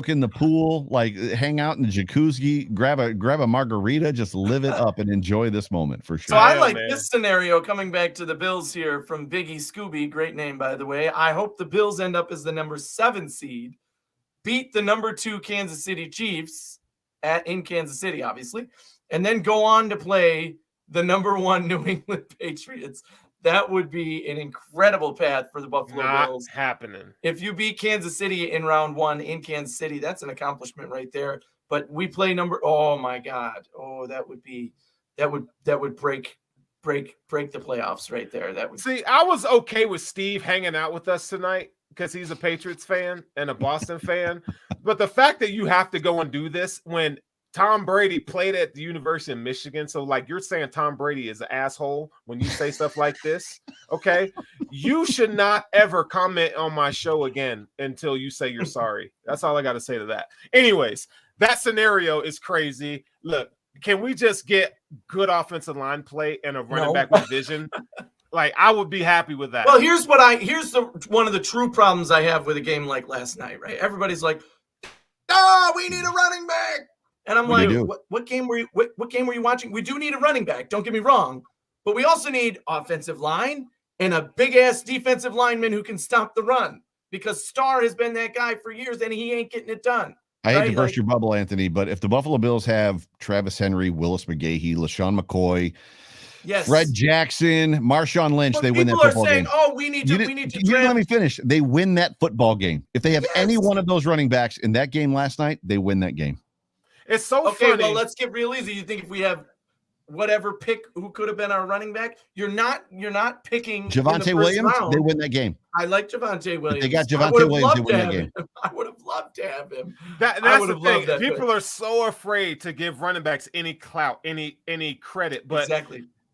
in the pool, like hang out in the jacuzzi, grab a margarita, just live it up and enjoy this moment for sure. So I like this scenario coming back to the Bills here from Biggie Scooby. Great name, by the way. I hope the Bills end up as the number 7 seed, beat the number 2 Kansas City Chiefs in Kansas City, obviously, and then go on to play the number 1 New England Patriots. That would be an incredible path for the Buffalo Bills. Happening. If you beat Kansas City in round 1 in Kansas City, that's an accomplishment right there. But we play oh my God. Oh, that would break the playoffs right there. That would see. I was okay with Steve hanging out with us tonight because he's a Patriots fan and a Boston fan. But the fact that you have to go and do this when Tom Brady played at the University of Michigan. So, like, you're saying Tom Brady is an asshole when you say stuff like this, okay? You should not ever comment on my show again until you say you're sorry. That's all I got to say to that. Anyways, that scenario is crazy. Look, can we just get good offensive line play and a running back with vision? Like, I would be happy with that. Well, here's one of the true problems I have with a game like last night, right? Everybody's like, we need a running back. And I'm like, what game were you watching? We do need a running back. Don't get me wrong, but we also need offensive line and a big ass defensive lineman who can stop the run because Starr has been that guy for years and he ain't getting it done. I hate to burst your bubble, Anthony, but if the Buffalo Bills have Travis Henry, Willis McGahee, LaShawn McCoy, Fred Jackson, Marshawn Lynch, they win that football game. Oh, we need to. You didn't let me finish. They win that football game. If they have any one of those running backs in that game last night, they win that game. It's so funny. Well, let's get real easy. You think if we have whatever pick who could have been our running back, you're not picking Javonte Williams, they win that game. I like Javonte Williams. If they got Javonte Williams, they win that game. I would have loved to have him. That's the thing. People are so afraid to give running backs any clout, any credit. But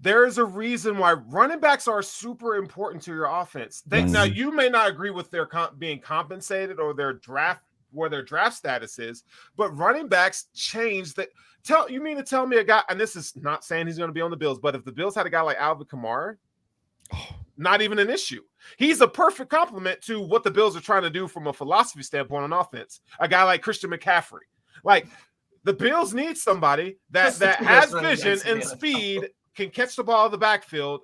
there is a reason why running backs are super important to your offense. Now, you may not agree with their being compensated or their draft status is, but running backs change that. You mean to tell me a guy, and this is not saying he's going to be on the Bills, but if the Bills had a guy like Alvin Kamara, not even an issue. He's a perfect complement to what the Bills are trying to do from a philosophy standpoint on offense. A guy like Christian McCaffrey. Like, the Bills need somebody that has vision and speed, can catch the ball in the backfield,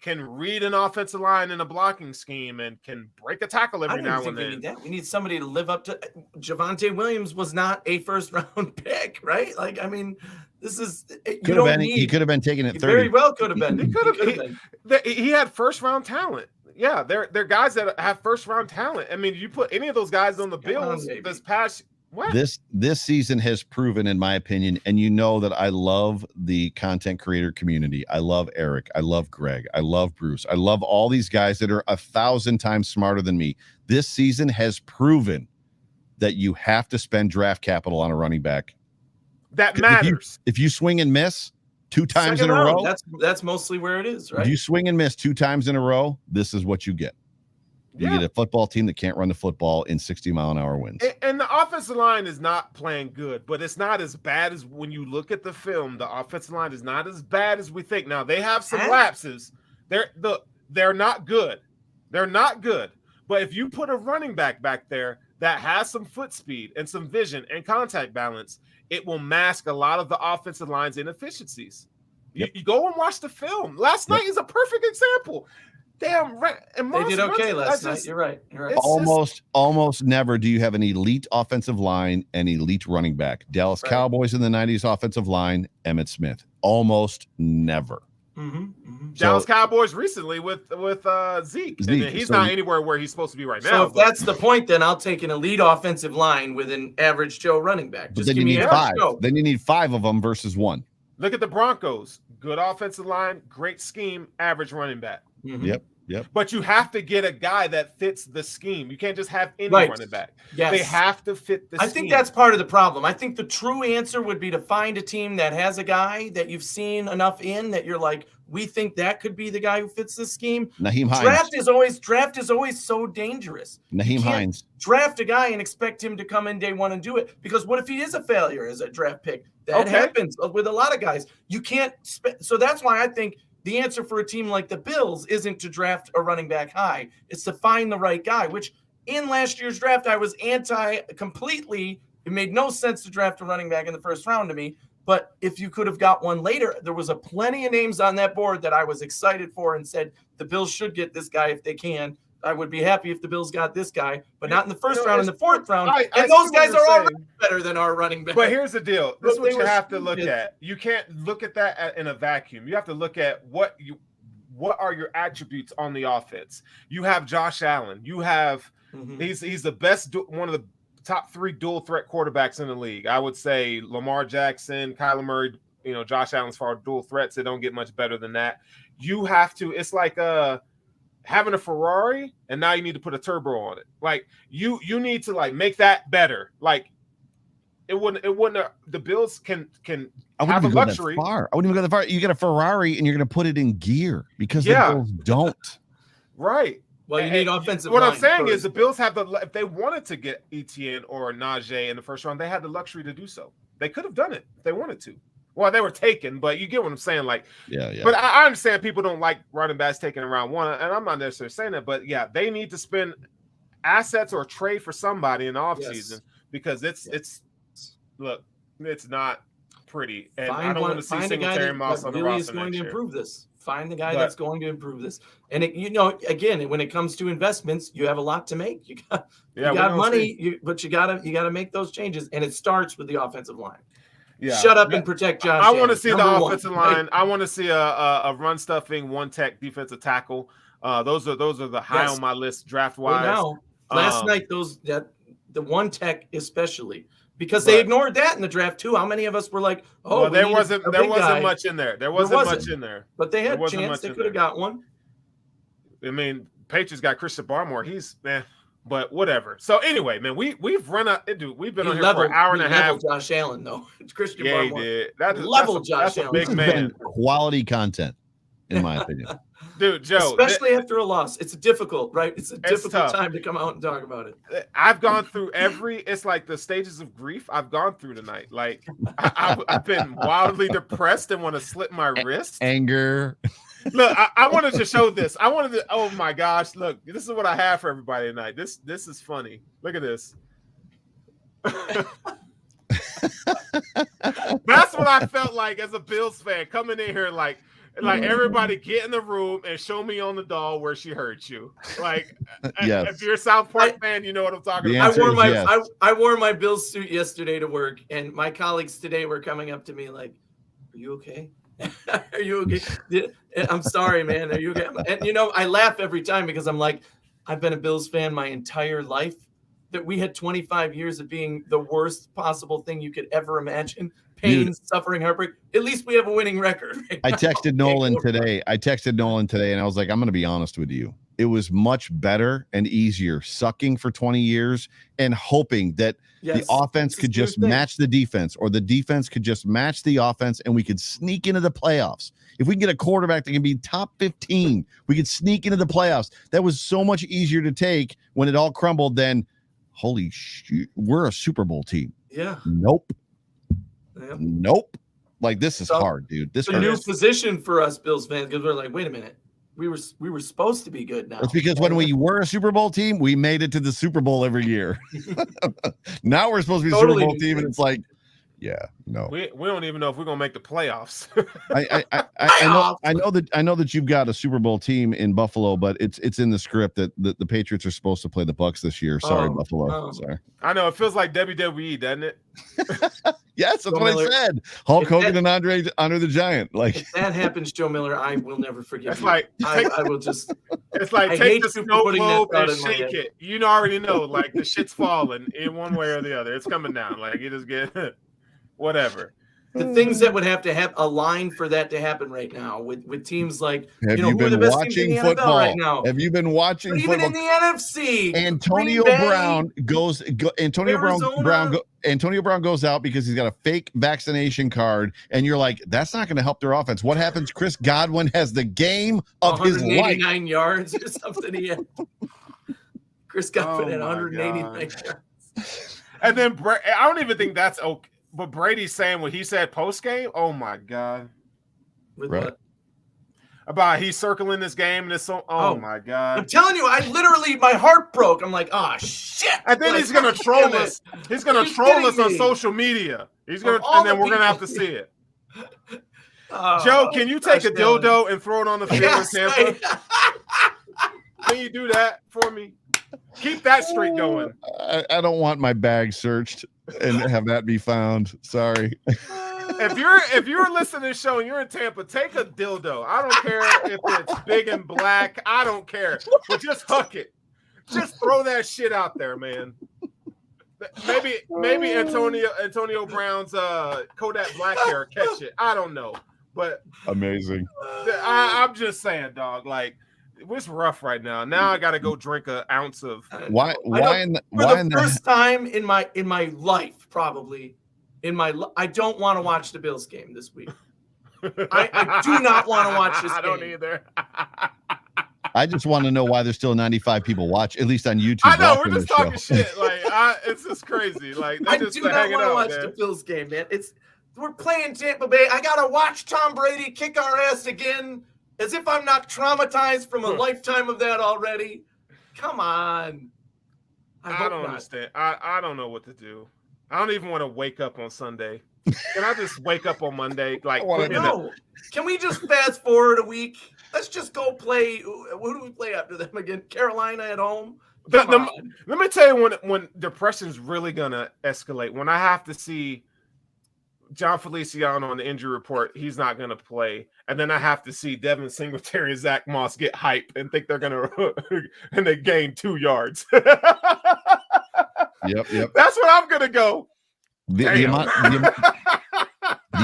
can read an offensive line in a blocking scheme, and can break a tackle every now and then. We need somebody to live up to. Javonte Williams was not a first-round pick, right? Like, I mean, this is he could have been taken at 30. Very well could have been. He could have been. He had first-round talent. Yeah, they're guys that have first-round talent. I mean, you put any of those guys on the Bills this past. What? This season has proven, in my opinion, and you know that I love the content creator community. I love Eric. I love Greg. I love Bruce. I love all these guys that are 1,000 times smarter than me. This season has proven that you have to spend draft capital on a running back. That matters. If you swing and miss 2 times in a row, that's mostly where it is, right? If you swing and miss 2 times in a row, this is what you get. You get a football team that can't run the football in 60-mile-an-hour winds. And the offensive line is not playing good, but it's not as bad as when you look at the film. The offensive line is not as bad as we think. Now, they have some lapses. They're not good. They're not good. But if you put a running back there that has some foot speed and some vision and contact balance, it will mask a lot of the offensive line's inefficiencies. Yep. You go and watch the film. Last night is a perfect example. Damn, and they did okay last night. You're right. Almost never do you have an elite offensive line and elite running back. Dallas Cowboys in the 90s offensive line, Emmitt Smith. Almost never. Dallas Cowboys recently with Zeke. He's not anywhere where he's supposed to be right now. So if that's the point, then I'll take an elite offensive line with an average Joe running back. Just then you need 5. Then you need 5 of them versus 1. Look at the Broncos. Good offensive line, great scheme, average running back. Yep. Yep. But you have to get a guy that fits the scheme. You can't just have any running back. Yes. They have to fit the scheme. I think that's part of the problem. I think the true answer would be to find a team that has a guy that you've seen enough in that you're like, we think that could be the guy who fits the scheme. Naheem Hines. Draft is always so dangerous. Naheem Hines. Draft a guy and expect him to come in day one and do it, because what if he is a failure as a draft pick? That happens with a lot of guys. You can't. So that's why I think the answer for a team like the Bills isn't to draft a running back high. It's to find the right guy, which in last year's draft, I was completely. It made no sense to draft a running back in the first round to me. But if you could have got one later, there was plenty of names on that board that I was excited for and said the Bills should get this guy if they can. I would be happy if the Bills got this guy, but not in the first round, in the fourth round. And those guys are already better than our running back. But here's the deal. This is what you have to look at. You can't look at that in a vacuum. You have to look at what are your attributes on the offense. You have Josh Allen. You have he's the best, one of the top 3 dual threat quarterbacks in the league. I would say Lamar Jackson, Kyler Murray, Josh Allen, as far as dual threats, they don't get much better than that. You have to, it's like having a Ferrari and now you need to put a turbo on it. Like you need to like make that better. Like it wouldn't the Bills can have a luxury. I wouldn't even go that far. You get a Ferrari and you're going to put it in gear because the Bills don't. Right. Well, you need offensive. What I'm saying is the Bills have if they wanted to get Etienne or Najee in the first round, they had the luxury to do so. They could have done it if they wanted to. Well, they were taken, but you get what I'm saying. Like, yeah. But I understand people don't like running backs taken in round 1, and I'm not necessarily saying that. But yeah, they need to spend assets or trade for somebody in the offseason because it's not pretty. And I don't want to see Singletary Moss on the roster is going to improve this. Find the guy that's going to improve this. And again, when it comes to investments, you have a lot to make. You got money, but you gotta make those changes, and it starts with the offensive line. Yeah. Shut up and protect Josh. I want to see the offensive line. I want to see a run stuffing, one tech defensive tackle. Those are the high on my list draft wise. Well, now, last night the one tech especially, because they ignored that in the draft too. How many of us were like, "Oh, well, there wasn't much in there. There wasn't much in there." But they had a chance. They could have got one. I mean, Patriots got Christian Barmore. He's but whatever. So anyway, man, we've run out. Dude, we've been on here for an hour and a half. Josh Allen, though. It's Christian Barmore. He did. Josh Allen. Big man. Quality content, in my opinion. Dude, Joe. Especially after a loss. It's difficult, right? It's a difficult time to come out and talk about it. I've gone through it's like the stages of grief I've gone through tonight. Like, I've been wildly depressed and want to slip my wrist. Anger. Look, I wanted to show this. Oh my gosh, look, this is what I have for everybody tonight. This is funny. Look at this. That's what I felt like as a Bills fan coming in here, like everybody get in the room and show me on the doll where she hurt you. Like, if you're a South Park fan, you know what I'm talking about. I wore my Bills suit yesterday to work, and my colleagues today were coming up to me like, "Are you okay? Are you okay? I'm sorry, man. Are you okay?" And I laugh every time because I'm like, I've been a Bills fan my entire life. That we had 25 years of being the worst possible thing you could ever imagine. Pain, suffering, heartbreak. At least we have a winning record. Right I texted Nolan today. And I was like, I'm going to be honest with you. It was much better and easier sucking for 20 years and hoping that the offense could just match the defense, or the defense could just match the offense, and we could sneak into the playoffs. If we can get a quarterback that can be top 15, we could sneak into the playoffs. That was so much easier to take when it all crumbled than, holy shit, we're a Super Bowl team. Yeah. Nope. Like, this is hard, dude. This is a new position for us Bills fans, because we're like, wait a minute. We were supposed to be good now. It's because when we were a Super Bowl team, we made it to the Super Bowl every year. Now we're supposed to be a Super Bowl team, and it's like, no. We don't even know if we're gonna make the playoffs. I know that you've got a Super Bowl team in Buffalo, but it's in the script that the Patriots are supposed to play the Bucs this year. Sorry, Buffalo. Sorry. I know it feels like WWE, doesn't it? Yes, that's what I said. Hulk Hogan and Andre the Giant. Like, if that happens, Joe Miller, I will never forgive it's you. Like I will just. It's like take the snow globe and shake it. You already know, like, the shit's falling in one way or the other. It's coming down. Like, you just get whatever. the things that would have to have a line for that to happen right now with teams like, Have you who are been the best teams in watching the NFL football right now? Have you been watching But even football? in the NFC, Antonio Green Bay, Brown goes. Antonio Brown goes out because he's got a fake vaccination card, and you're like, that's not going to help their offense. What happens? Chris Godwin has the game of his life. 189 yards or something. He had. Chris Godwin had 189 yards. And then I don't even think that's okay. But Brady's saying what he said post game. Oh my God! With right. what? About he's circling this game and it's so. Oh my God! I'm telling you, my heart broke. I'm like, oh shit! And then he's gonna troll us. He's gonna troll us on social media. He's gonna, and then we're gonna have to see it. Joe, can you take a dildo and throw it on the field in Tampa? Can you do that for me? Keep that streak going. I don't want my bag searched and have that be found. Sorry. If you're listening to this show and you're in Tampa, take a dildo. I don't care if it's big and black. I don't care. But just huck it. Just throw that shit out there, man. Maybe Antonio Brown's Kodak black hair catch it. I don't know. But amazing. I'm just saying, dog, like it's rough right now. Now I got to go drink an ounce of why in the first time in my life, probably I don't want to watch the Bills game this week. I do not want to watch this game. I don't either. I just want to know why there's still 95 people watch, at least on YouTube. I know, we're just talking shit. Like it's just crazy. Like I do not want to watch the Bills game, man. We're playing Tampa Bay. I gotta watch Tom Brady kick our ass again, as if I'm not traumatized from a lifetime of that already. Come on. I don't understand. I don't know what to do. I don't even want to wake up on Sunday. Can I just wake up on Monday? Like, no. Can we just fast forward a week? Let's just go play. Who do we play after them again? Carolina at home. Let me tell you when depression's really gonna escalate. When I have to see John Feliciano on the injury report, he's not going to play. And then I have to see Devin Singletary and Zach Moss get hype and think they're going to and they gain 2 yards. Yep. That's where I'm going to go. The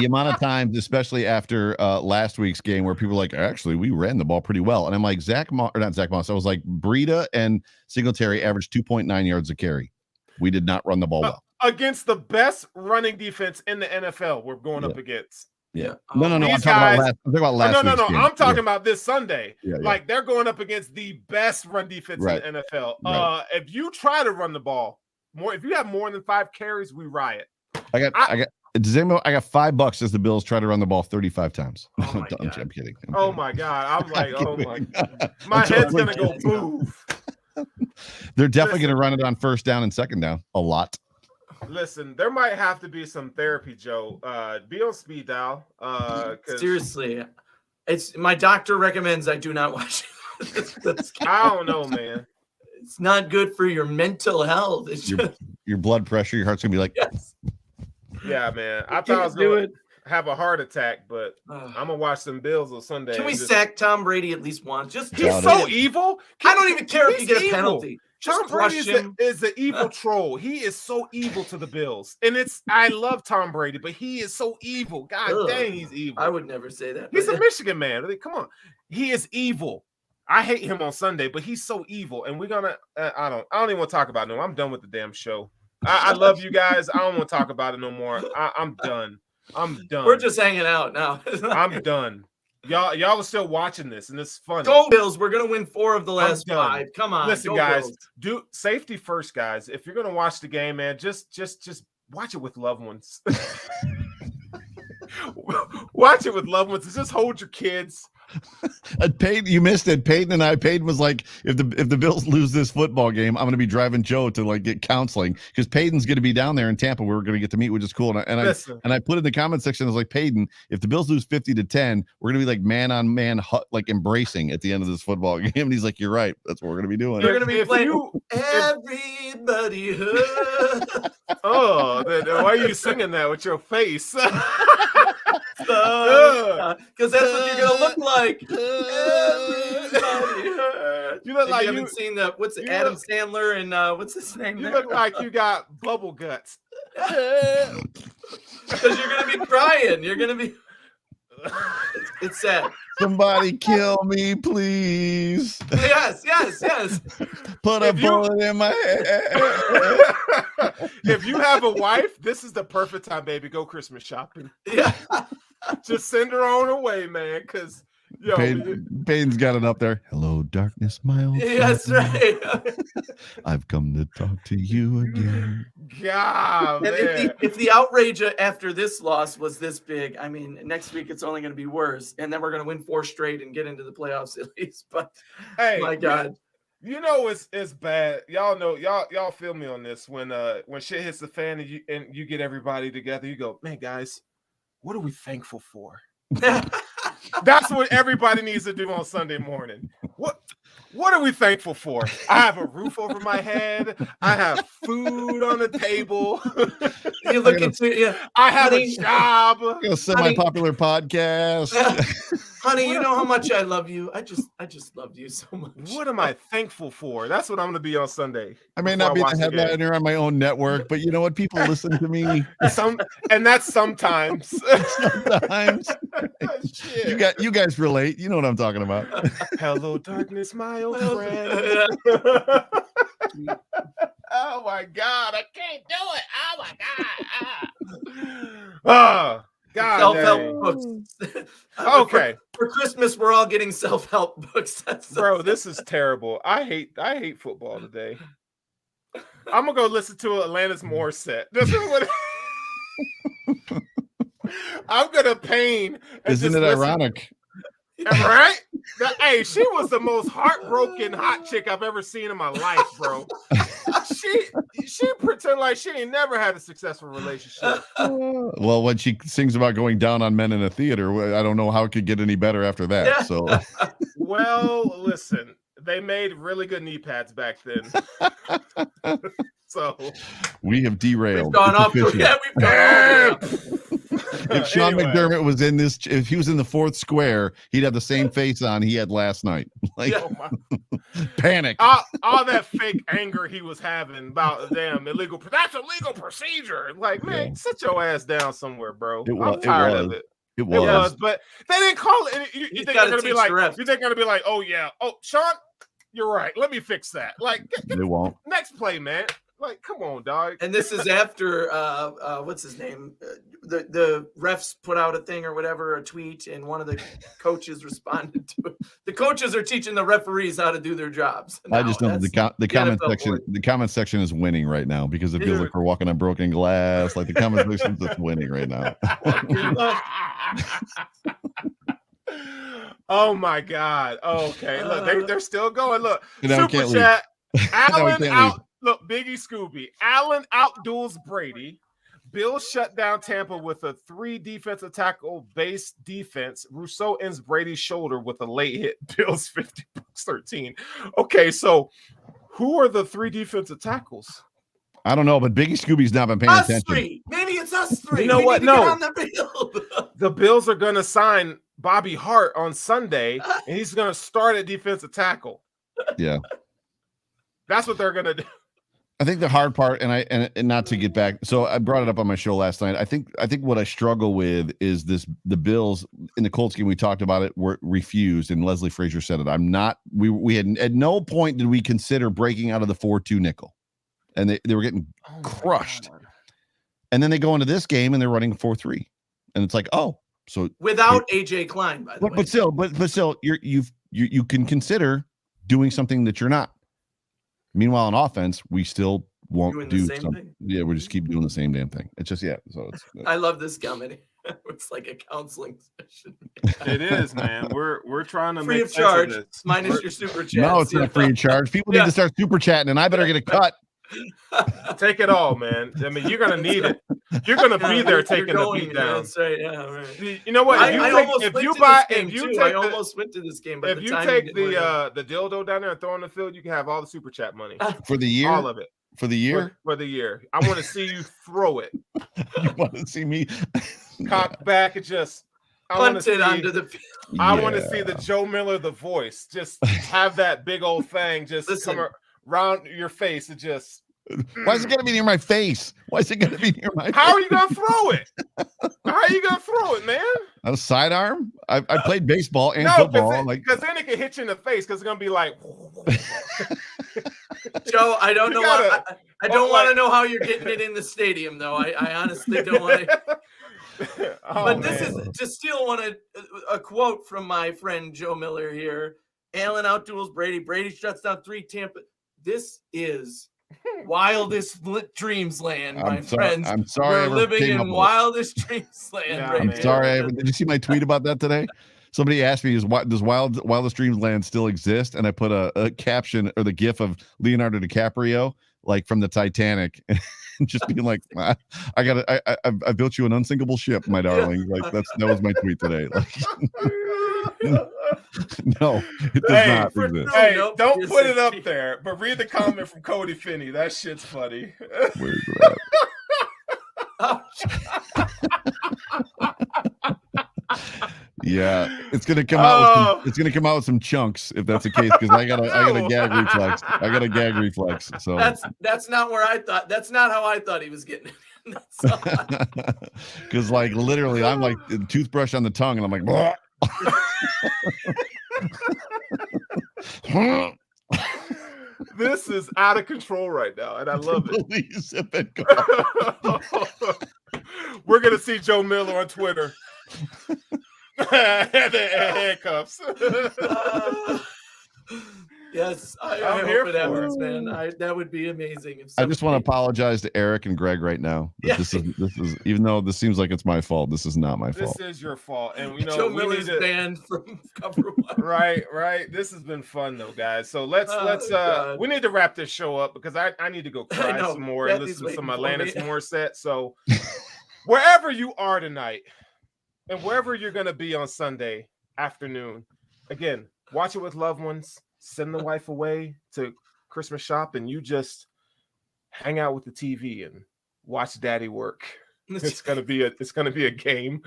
amount of times, especially after last week's game, where people are like, actually, we ran the ball pretty well. And I'm like, not Zach Moss. I was like, Breida and Singletary averaged 2.9 yards a carry. We did not run the ball well. Against the best running defense in the NFL, we're going up against. Yeah. No. I'm talking about last. No. I'm talking about this Sunday. Yeah. Like they're going up against the best run defense in the NFL. Right. If you try to run the ball if you have more than 5 carries, we riot. I got $5 as the Bills try to run the ball 35 times. Oh I'm kidding. Oh my God. I'm like, oh my God. My head's gonna go move. They're definitely gonna run it on first down and second down a lot. Listen, there might have to be some therapy, Joe. Be on speed dial. Seriously, it's my doctor recommends I do not watch it. I don't know, man. It's not good for your mental health. It's your blood pressure, your heart's gonna be like, yes. Yeah, man. I thought I was gonna have a heart attack, but I'm gonna watch some Bills on Sunday. Can we sack Tom Brady at least once? He's so evil. I don't even care if he gets a penalty. Tom Brady is an evil troll. He is so evil to the Bills. And I love Tom Brady, but he is so evil. God dang, he's evil. I would never say that. He's a Michigan man. Come on. He is evil. I hate him on Sunday, but he's so evil. And we're gonna I don't even want to talk about it no more. I'm done with the damn show. I love you guys. I don't want to talk about it no more. I'm done. We're just hanging out now. I'm done. Y'all are still watching this, and it's funny. Go Bills! We're gonna win 4 of the last 5. Come on, listen, guys. Do safety first, guys. If you're gonna watch the game, man, just watch it with loved ones. Watch it with loved ones. Just hold your kids. Peyton, you missed it. Peyton was like, if the Bills lose this football game, I'm going to be driving Joe to like get counseling because Peyton's going to be down there in Tampa. We're going to get to meet, which is cool. And I put in the comment section, I was like, Peyton, if the Bills lose 50-10, we're going to be like man on man, like embracing at the end of this football game. And he's like, you're right. That's what we're going to be doing. You're going to be playing everybody hurt. Oh, why are you singing that with your face? Because that's what you're gonna look like. You look like you haven't seen the Adam Sandler and what's his name? You look like you got bubble guts. Because you're gonna be crying. You're gonna be. It's sad. Somebody kill me, please. Yes. Put a bullet in my head. If you have a wife, this is the perfect time, baby. Go Christmas shopping. Yeah. Just send her on her way, man. Because Payne's got it up there. Hello, darkness, my old friend. That's right. I've come to talk to you again. God, man. If the outrage after this loss was this big, I mean, next week it's only going to be worse, and then we're going to win 4 straight and get into the playoffs at least. But hey, my God, you know it's bad. Y'all know y'all feel me on this. When shit hits the fan and you get everybody together, you go, man, guys, what are we thankful for? That's what everybody needs to do on Sunday morning. What are we thankful for? I have a roof over my head. I have food on the table. You look into I have a job. A semi-popular podcast. Honey, you know how much I love you. I just loved you so much. What am I thankful for? That's what I'm going to be on Sunday. I may not be the headliner on my own network, but you know what? People listen to me. And that's sometimes. Sometimes. You guys relate. You know what I'm talking about. Hello, darkness, my old friend. Oh my God, I can't do it. Oh my God. God. Self-help books. Okay. For Christmas, we're all getting self-help books. Bro, this is terrible. I hate football today. I'm gonna go listen to Atlanta's Morissette. This is what I'm gonna pain. Isn't it ironic? Right? Hey, she was the most heartbroken hot chick I've ever seen in my life, bro. She pretend like she ain't never had a successful relationship. Well, when she sings about going down on men in a theater, I don't know how it could get any better after that. Yeah. So, well, listen, they made really good knee pads back then. So we have derailed. We've gone off. We've gone off. If Sean McDermott was in this, if he was in the fourth square, he'd have the same face on he had last night. Like panic. All that fake anger he was having about damn illegal. That's a legal procedure. Like, man, sit your ass down somewhere, bro. I'm tired of it. It was, but they didn't call it. You think they're gonna be like? You think they're gonna be like? Oh yeah. Oh, Sean, you're right. Let me fix that. Like, they won't. Next play, man. Like, come on, dog. And this is after what's his name? The refs put out a thing or whatever, a tweet, and one of the coaches responded to it. The coaches are teaching the referees how to do their jobs. I just know the comment section. The comment section is winning right now because it feels like we're walking on broken glass. Like the comment section is just winning right now. Oh my God. Okay, look, they're still going. Look, super chat. Allen out. Look, Biggie Scooby. Allen outduels Brady. Bill shut down Tampa with a 3 defensive tackle base defense. Rousseau ends Brady's shoulder with a late hit. Bill's 50-13. Okay, so who are the 3 defensive tackles? I don't know, but Biggie Scooby's not been paying attention. 3. Maybe it's us 3. You know what? No. The, the Bills are going to sign Bobby Hart on Sunday, and he's going to start at defensive tackle. Yeah. That's what they're going to do. I think the hard part, and not to get back, so I brought it up on my show last night. I think what I struggle with is the Bills in the Colts game. We talked about it, were refused, and Leslie Frazier said it. We had at no point did we consider breaking out of the 4-2 nickel, and they were getting crushed. And then they go into this game and they're running 4-3, and it's like, oh, so without AJ Klein, by the way. But still, you can consider doing something that you're not. Meanwhile, on offense, we still won't do something. Yeah, we just keep doing the same damn thing. It's just So it's. I love this comedy. It's like a counseling session. It is, man. We're trying to free make of charge, minus your super chat. No, it's not free of charge. People need to start super chatting, and I better get a cut. Take it all, man. I mean, you're gonna need it. You're gonna be there taking the beat down. That's right. Yeah, right. You know what? I almost went to this game. But if you take the dildo down there and throw in the field, you can have all the super chat money for the year. All of it for the year. For the year. I want to see you throw it. You want to see me cock back and just punt it onto the field. I want to see the Joe Miller, the voice, just have that big old thing just come around your face and just Why is it going to be near my face? Why is it going to be near my How face? are you going to throw it? How are you going to throw it, man? A sidearm? I played baseball and No, football. because then it can hit you in the face because it's going to be like. Joe, I don't know why. I don't want to like, know how you're getting it in the stadium, though. I honestly don't want to. But this is to steal a quote from my friend Joe Miller here. Allen outduels Brady. Brady shuts down 3 Tampa. This is wildest dreams land, my friends. I'm sorry. We're living in wildest dreams land. Yeah, right I'm here. sorry. Did you see my tweet about that today? Somebody asked me, does Wildest Dreams Land still exist? And I put a caption or the gif of Leonardo DiCaprio, like from the Titanic, and just being like, I built you an unsinkable ship, my darling. Like that was my tweet today. Like, no, it does not exist. Hey, don't put it up there, but read the comment from Cody Finney. That shit's funny. Where's that? Yeah, it's gonna come out. It's gonna come out with some chunks if that's the case, because I got a gag reflex. I got a gag reflex. So that's not where I thought. That's not how I thought he was getting it. Because like literally, I'm like toothbrush on the tongue, and I'm like. This is out of control right now, and I love it. We're gonna see Joe Miller on Twitter. Handcuffs. Yes, I hope it happens, man. That would be amazing. I just want to apologize to Eric and Greg right now. This is even though this seems like it's my fault, this is not my fault. This is your fault, and Joe Miller's banned from cover one. Right. This has been fun though, guys. So let's we need to wrap this show up because I need to go cry some more and listen to some Alanis Morissette. So wherever you are tonight. And wherever you're going to be on Sunday afternoon, again, watch it with loved ones, send the wife away to Christmas shop, and you just hang out with the TV and watch daddy work. It's going to be a game.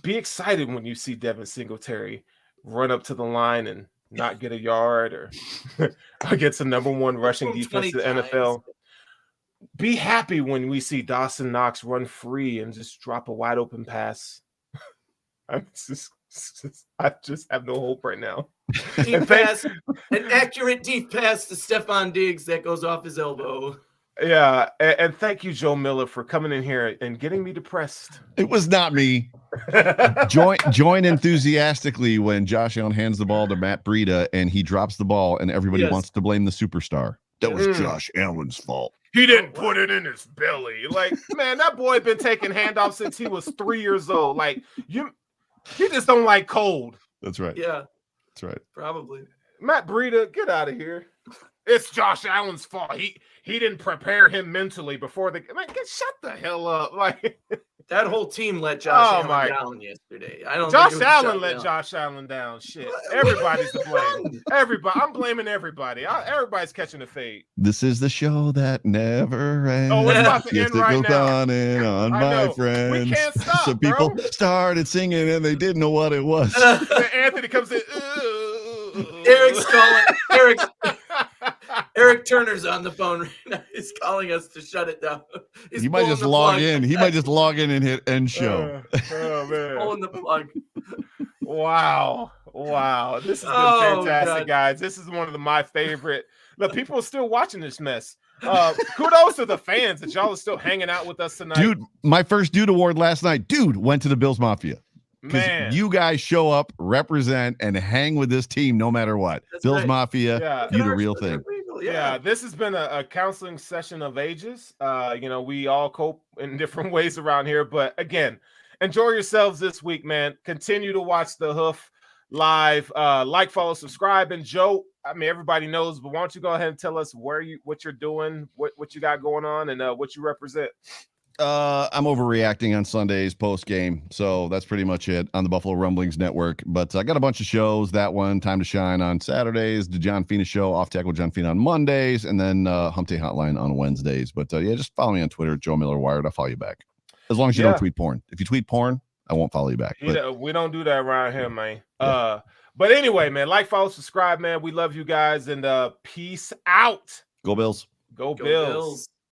Be excited when you see Devin Singletary run up to the line and not get a yard or against the #1 rushing defense in the NFL. Be happy when we see Dawson Knox run free and just drop a wide open pass. I just have no hope right now. Deep pass, an accurate deep pass to Stephon Diggs that goes off his elbow. Yeah, and thank you, Joe Miller, for coming in here and getting me depressed. It was not me. Join enthusiastically when Josh Allen hands the ball to Matt Breida and he drops the ball and everybody wants to blame the superstar. That was Josh Allen's fault. He didn't put it in his belly. Like, man, that boy been taking handoffs since he was 3 years old. Like, he just don't like cold. That's right. Yeah. That's right. Probably. Matt Breida, get out of here. It's Josh Allen's fault. He didn't prepare him mentally before the – man, shut the hell up. Like that whole team let Josh Allen down yesterday. Josh Allen let Josh Allen down. Shit. Everybody's to blame. Everybody. I'm blaming everybody. Everybody's catching a fade. This is the show that never ends. Oh, it's about to end right now. On and on, my friends. We can't stop, so people started singing and they didn't know what it was. Anthony comes in. Eric's calling. Eric Turner's on the phone right now. He's calling us to shut it down. He might just log in. He might just log in and hit end show. Oh man. Pulling the plug. Wow. This has been fantastic, guys. This is one of my favorite. Look, people are still watching this mess. Kudos to the fans that y'all are still hanging out with us tonight. Dude, my first Dude Award last night. Dude went to the Bills Mafia. Because you guys show up, represent, and hang with this team no matter what. That's Bills right. Mafia, you the real thing. Yeah, this has been a counseling session of ages. We all cope in different ways around here. But again, enjoy yourselves this week, man. Continue to watch the Hoof Live. Like, follow, subscribe. And Joe, I mean, everybody knows, but why don't you go ahead and tell us what you're doing, what you got going on, and what you represent. I'm overreacting on Sundays post game, so that's pretty much it on the Buffalo Rumblings Network. But I got a bunch of shows. That one, Time to Shine on Saturdays, the John Fina Show, Off Tackle John Fina on Mondays, and then Hump Day Hotline on Wednesdays. But just follow me on Twitter, Joe Miller Wired. I'll follow you back as long as you don't tweet porn. If you tweet porn, I won't follow you back. We don't do that around here, man. But anyway, man, like, follow, subscribe, man. We love you guys, and peace out. Go Bills. Go Bills.